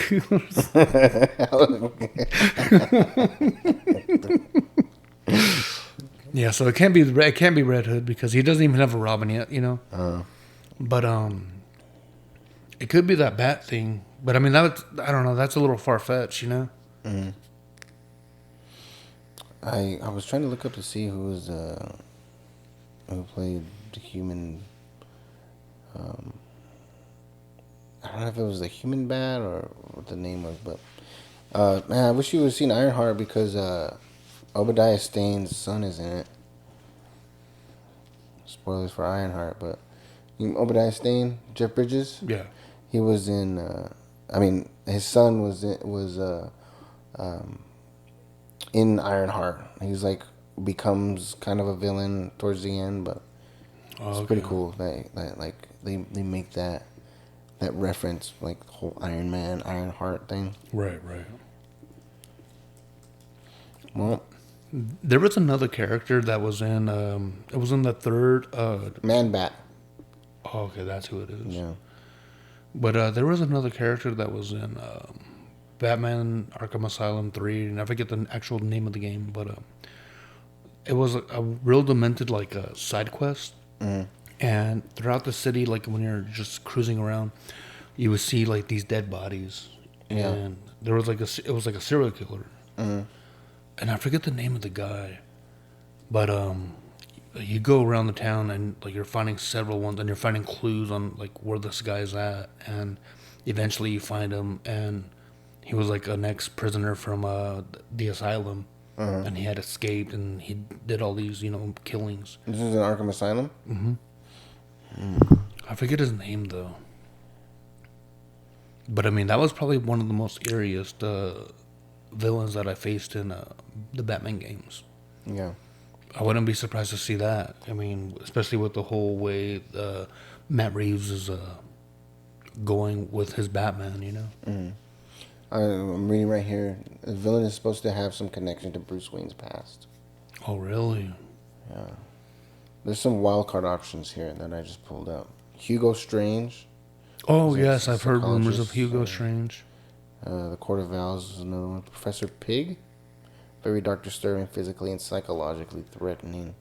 Yeah, so it can't be Red Hood because he doesn't even have a Robin yet, But it could be that Bat thing. But I mean, I don't know. That's a little far fetched,
Mm-hmm. I was trying to look up to see who played the human. I don't know if it was the human Bat or what the name was, but man, I wish you would have seen Ironheart because Obadiah Stane's son is in it. Spoilers for Ironheart, but Obadiah Stane, Jeff Bridges.
Yeah.
He was in. His son was in Ironheart. He's becomes kind of a villain towards the end, but it's pretty cool. They make that reference, like the whole Iron Man, Ironheart thing.
Right.
Well,
there was another character that was in. It was in the third.
Man Bat.
Oh, okay, that's who it is.
Yeah.
But there was another character that was in Batman Arkham Asylum 3, and I forget the actual name of the game, but it was a real demented side quest.
Mm.
And throughout the city, when you're just cruising around, you would see these dead bodies, and there was it was like a serial killer, and I forget the name of the guy, but you go around the town and you're finding several ones, and you're finding clues on where this guy's at, and eventually you find him, and he was an ex-prisoner from the asylum, and he had escaped, and he did all these killings.
This is in Arkham Asylum.
Mm-hmm. I forget his name though, but I mean that was probably one of the most eeriest villains that I faced in the Batman games.
Yeah.
I wouldn't be surprised to see that. I mean, especially with the whole way Matt Reeves is going with his Batman,
I'm reading right here. The villain is supposed to have some connection to Bruce Wayne's past.
Oh, really?
Yeah. There's some wild card options here that I just pulled up. Hugo Strange.
Oh, yes, I've heard rumors of Hugo Strange.
The Court of Owls is another one. Professor Pig. Very dark, disturbing, physically and psychologically threatening.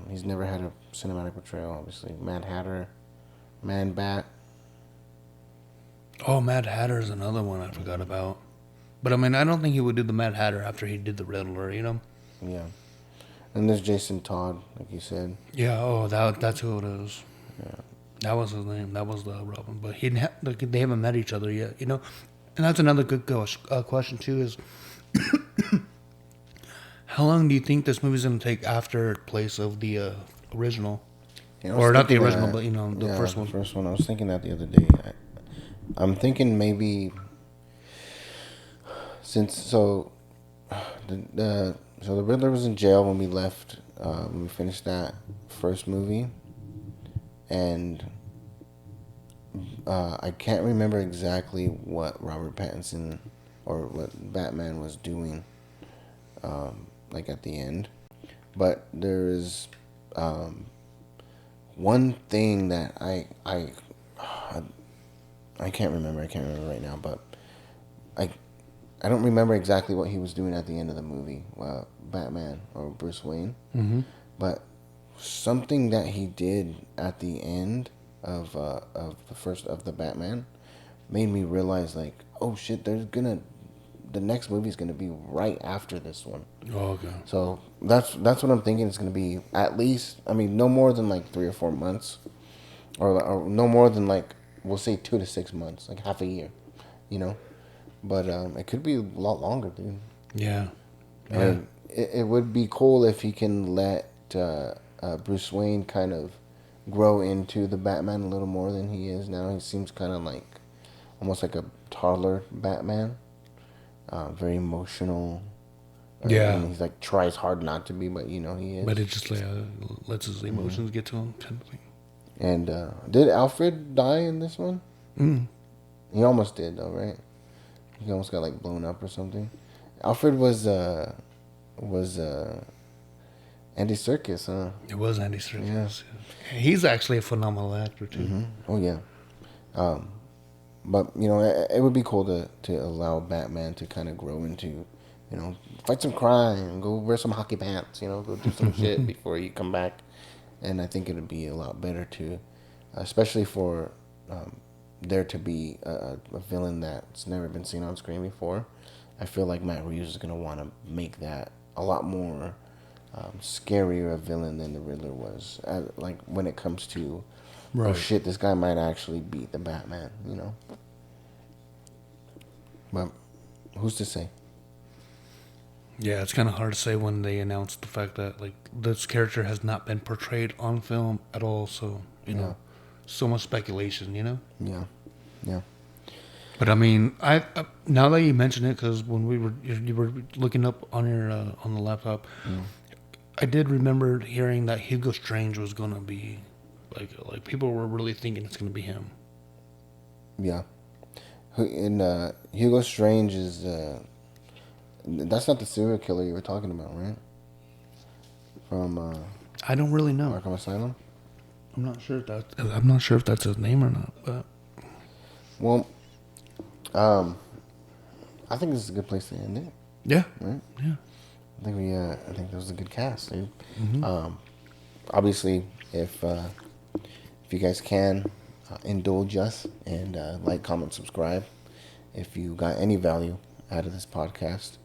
He's never had a cinematic portrayal, obviously. Mad Hatter. Man Bat.
Oh, Mad Hatter is another one I forgot about. But I mean, I don't think he would do the Mad Hatter after he did the Riddler,
Yeah. And there's Jason Todd, like you said.
Yeah, oh, that's who it is.
Yeah.
That was his name. That was the Robin. But they haven't met each other yet, And that's another good question, too, is how long do you think this movie's going to take after place of the original? Or not the original, but, the first one.
The first one. I was thinking that the other day. I'm thinking maybe so the Riddler was in jail when we left, when we finished that first movie, and I can't remember exactly what Robert Pattinson or what Batman was doing, like at the end, but there is one thing that I can't remember. I can't remember right now, but I don't remember exactly what he was doing at the end of the movie, Batman or Bruce Wayne.
Mm-hmm.
But something that he did at the end of the first of the Batman made me realize, like, oh shit, the next movie is gonna be right after this one.
Oh, okay.
So that's what I'm thinking. It's gonna be at least, I mean, no more than like 3 or 4 months, or no more than, like, we'll say 2 to 6 months, like half a year, you know. But it could be a lot longer, dude.
Yeah.
And it would be cool if he can let Bruce Wayne kind of grow into the Batman a little more than he is now. He seems kind of like almost like a toddler Batman, very emotional.
Yeah.
And he's like tries hard not to be, but he is.
But it just lets his emotions get to him, kind of thing.
And did Alfred die in this one?
Mm.
He almost did, though, right? He almost got like blown up or something. Alfred was Andy Serkis, huh?
It was Andy Serkis. Yeah. He's actually a phenomenal actor too.
Mm-hmm. Oh yeah. But it would be cool to allow Batman to kind of grow into, fight some crime, go wear some hockey pants, go do some shit before you come back. And I think it would be a lot better to, especially for there to be a villain that's never been seen on screen before. I feel like Matt Reeves is going to want to make that a lot more scarier a villain than the Riddler was. Like when it comes to, oh shit, this guy might actually beat the Batman, But who's to say?
Yeah, it's kind of hard to say when they announced the fact that, like, this character has not been portrayed on film at all. So, so much speculation,
Yeah.
But I mean, I now that you mention it, because when you were looking up on your on the laptop, I did remember hearing that Hugo Strange was gonna be like people were really thinking it's gonna be him.
Yeah, and Hugo Strange is that's not the serial killer you were talking about, right? From
I don't really know.
Arkham Asylum.
I'm not sure if that's his name or not, but
well. I think this is a good place to end it.
Yeah.
Right?
Yeah.
I think that was a good cast, dude.
Mm-hmm.
Obviously, if you guys can indulge us and like, comment, subscribe. If you got any value out of this podcast,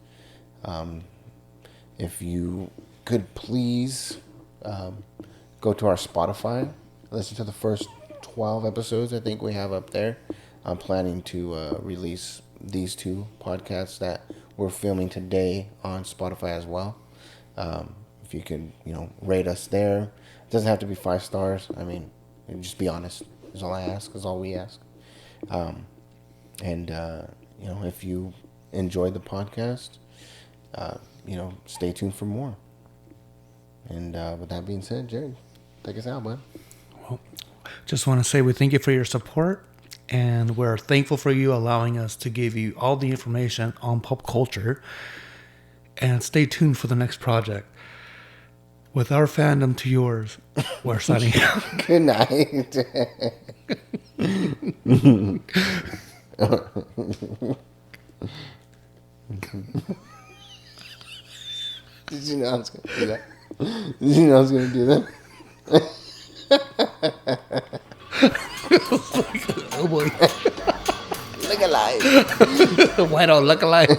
if you could please go to our Spotify, listen to the first 12 episodes I think we have up there. I'm planning to release these 2 podcasts that we're filming today on Spotify as well. If you could, rate us there. It doesn't have to be 5 stars. I mean, just be honest. Is all I ask. Is all we ask. And if you enjoyed the podcast, stay tuned for more. And with that being said, Jared, take us out, bud.
Well, just want to say we thank you for your support. And we're thankful for you allowing us to give you all the information on pop culture. And stay tuned for the next project. With our fandom to yours, we're signing out.
Good night. Did you know I was going to do that? Did you know I was going to do that?
Oh boy.
Look alive.
Why don't look alive?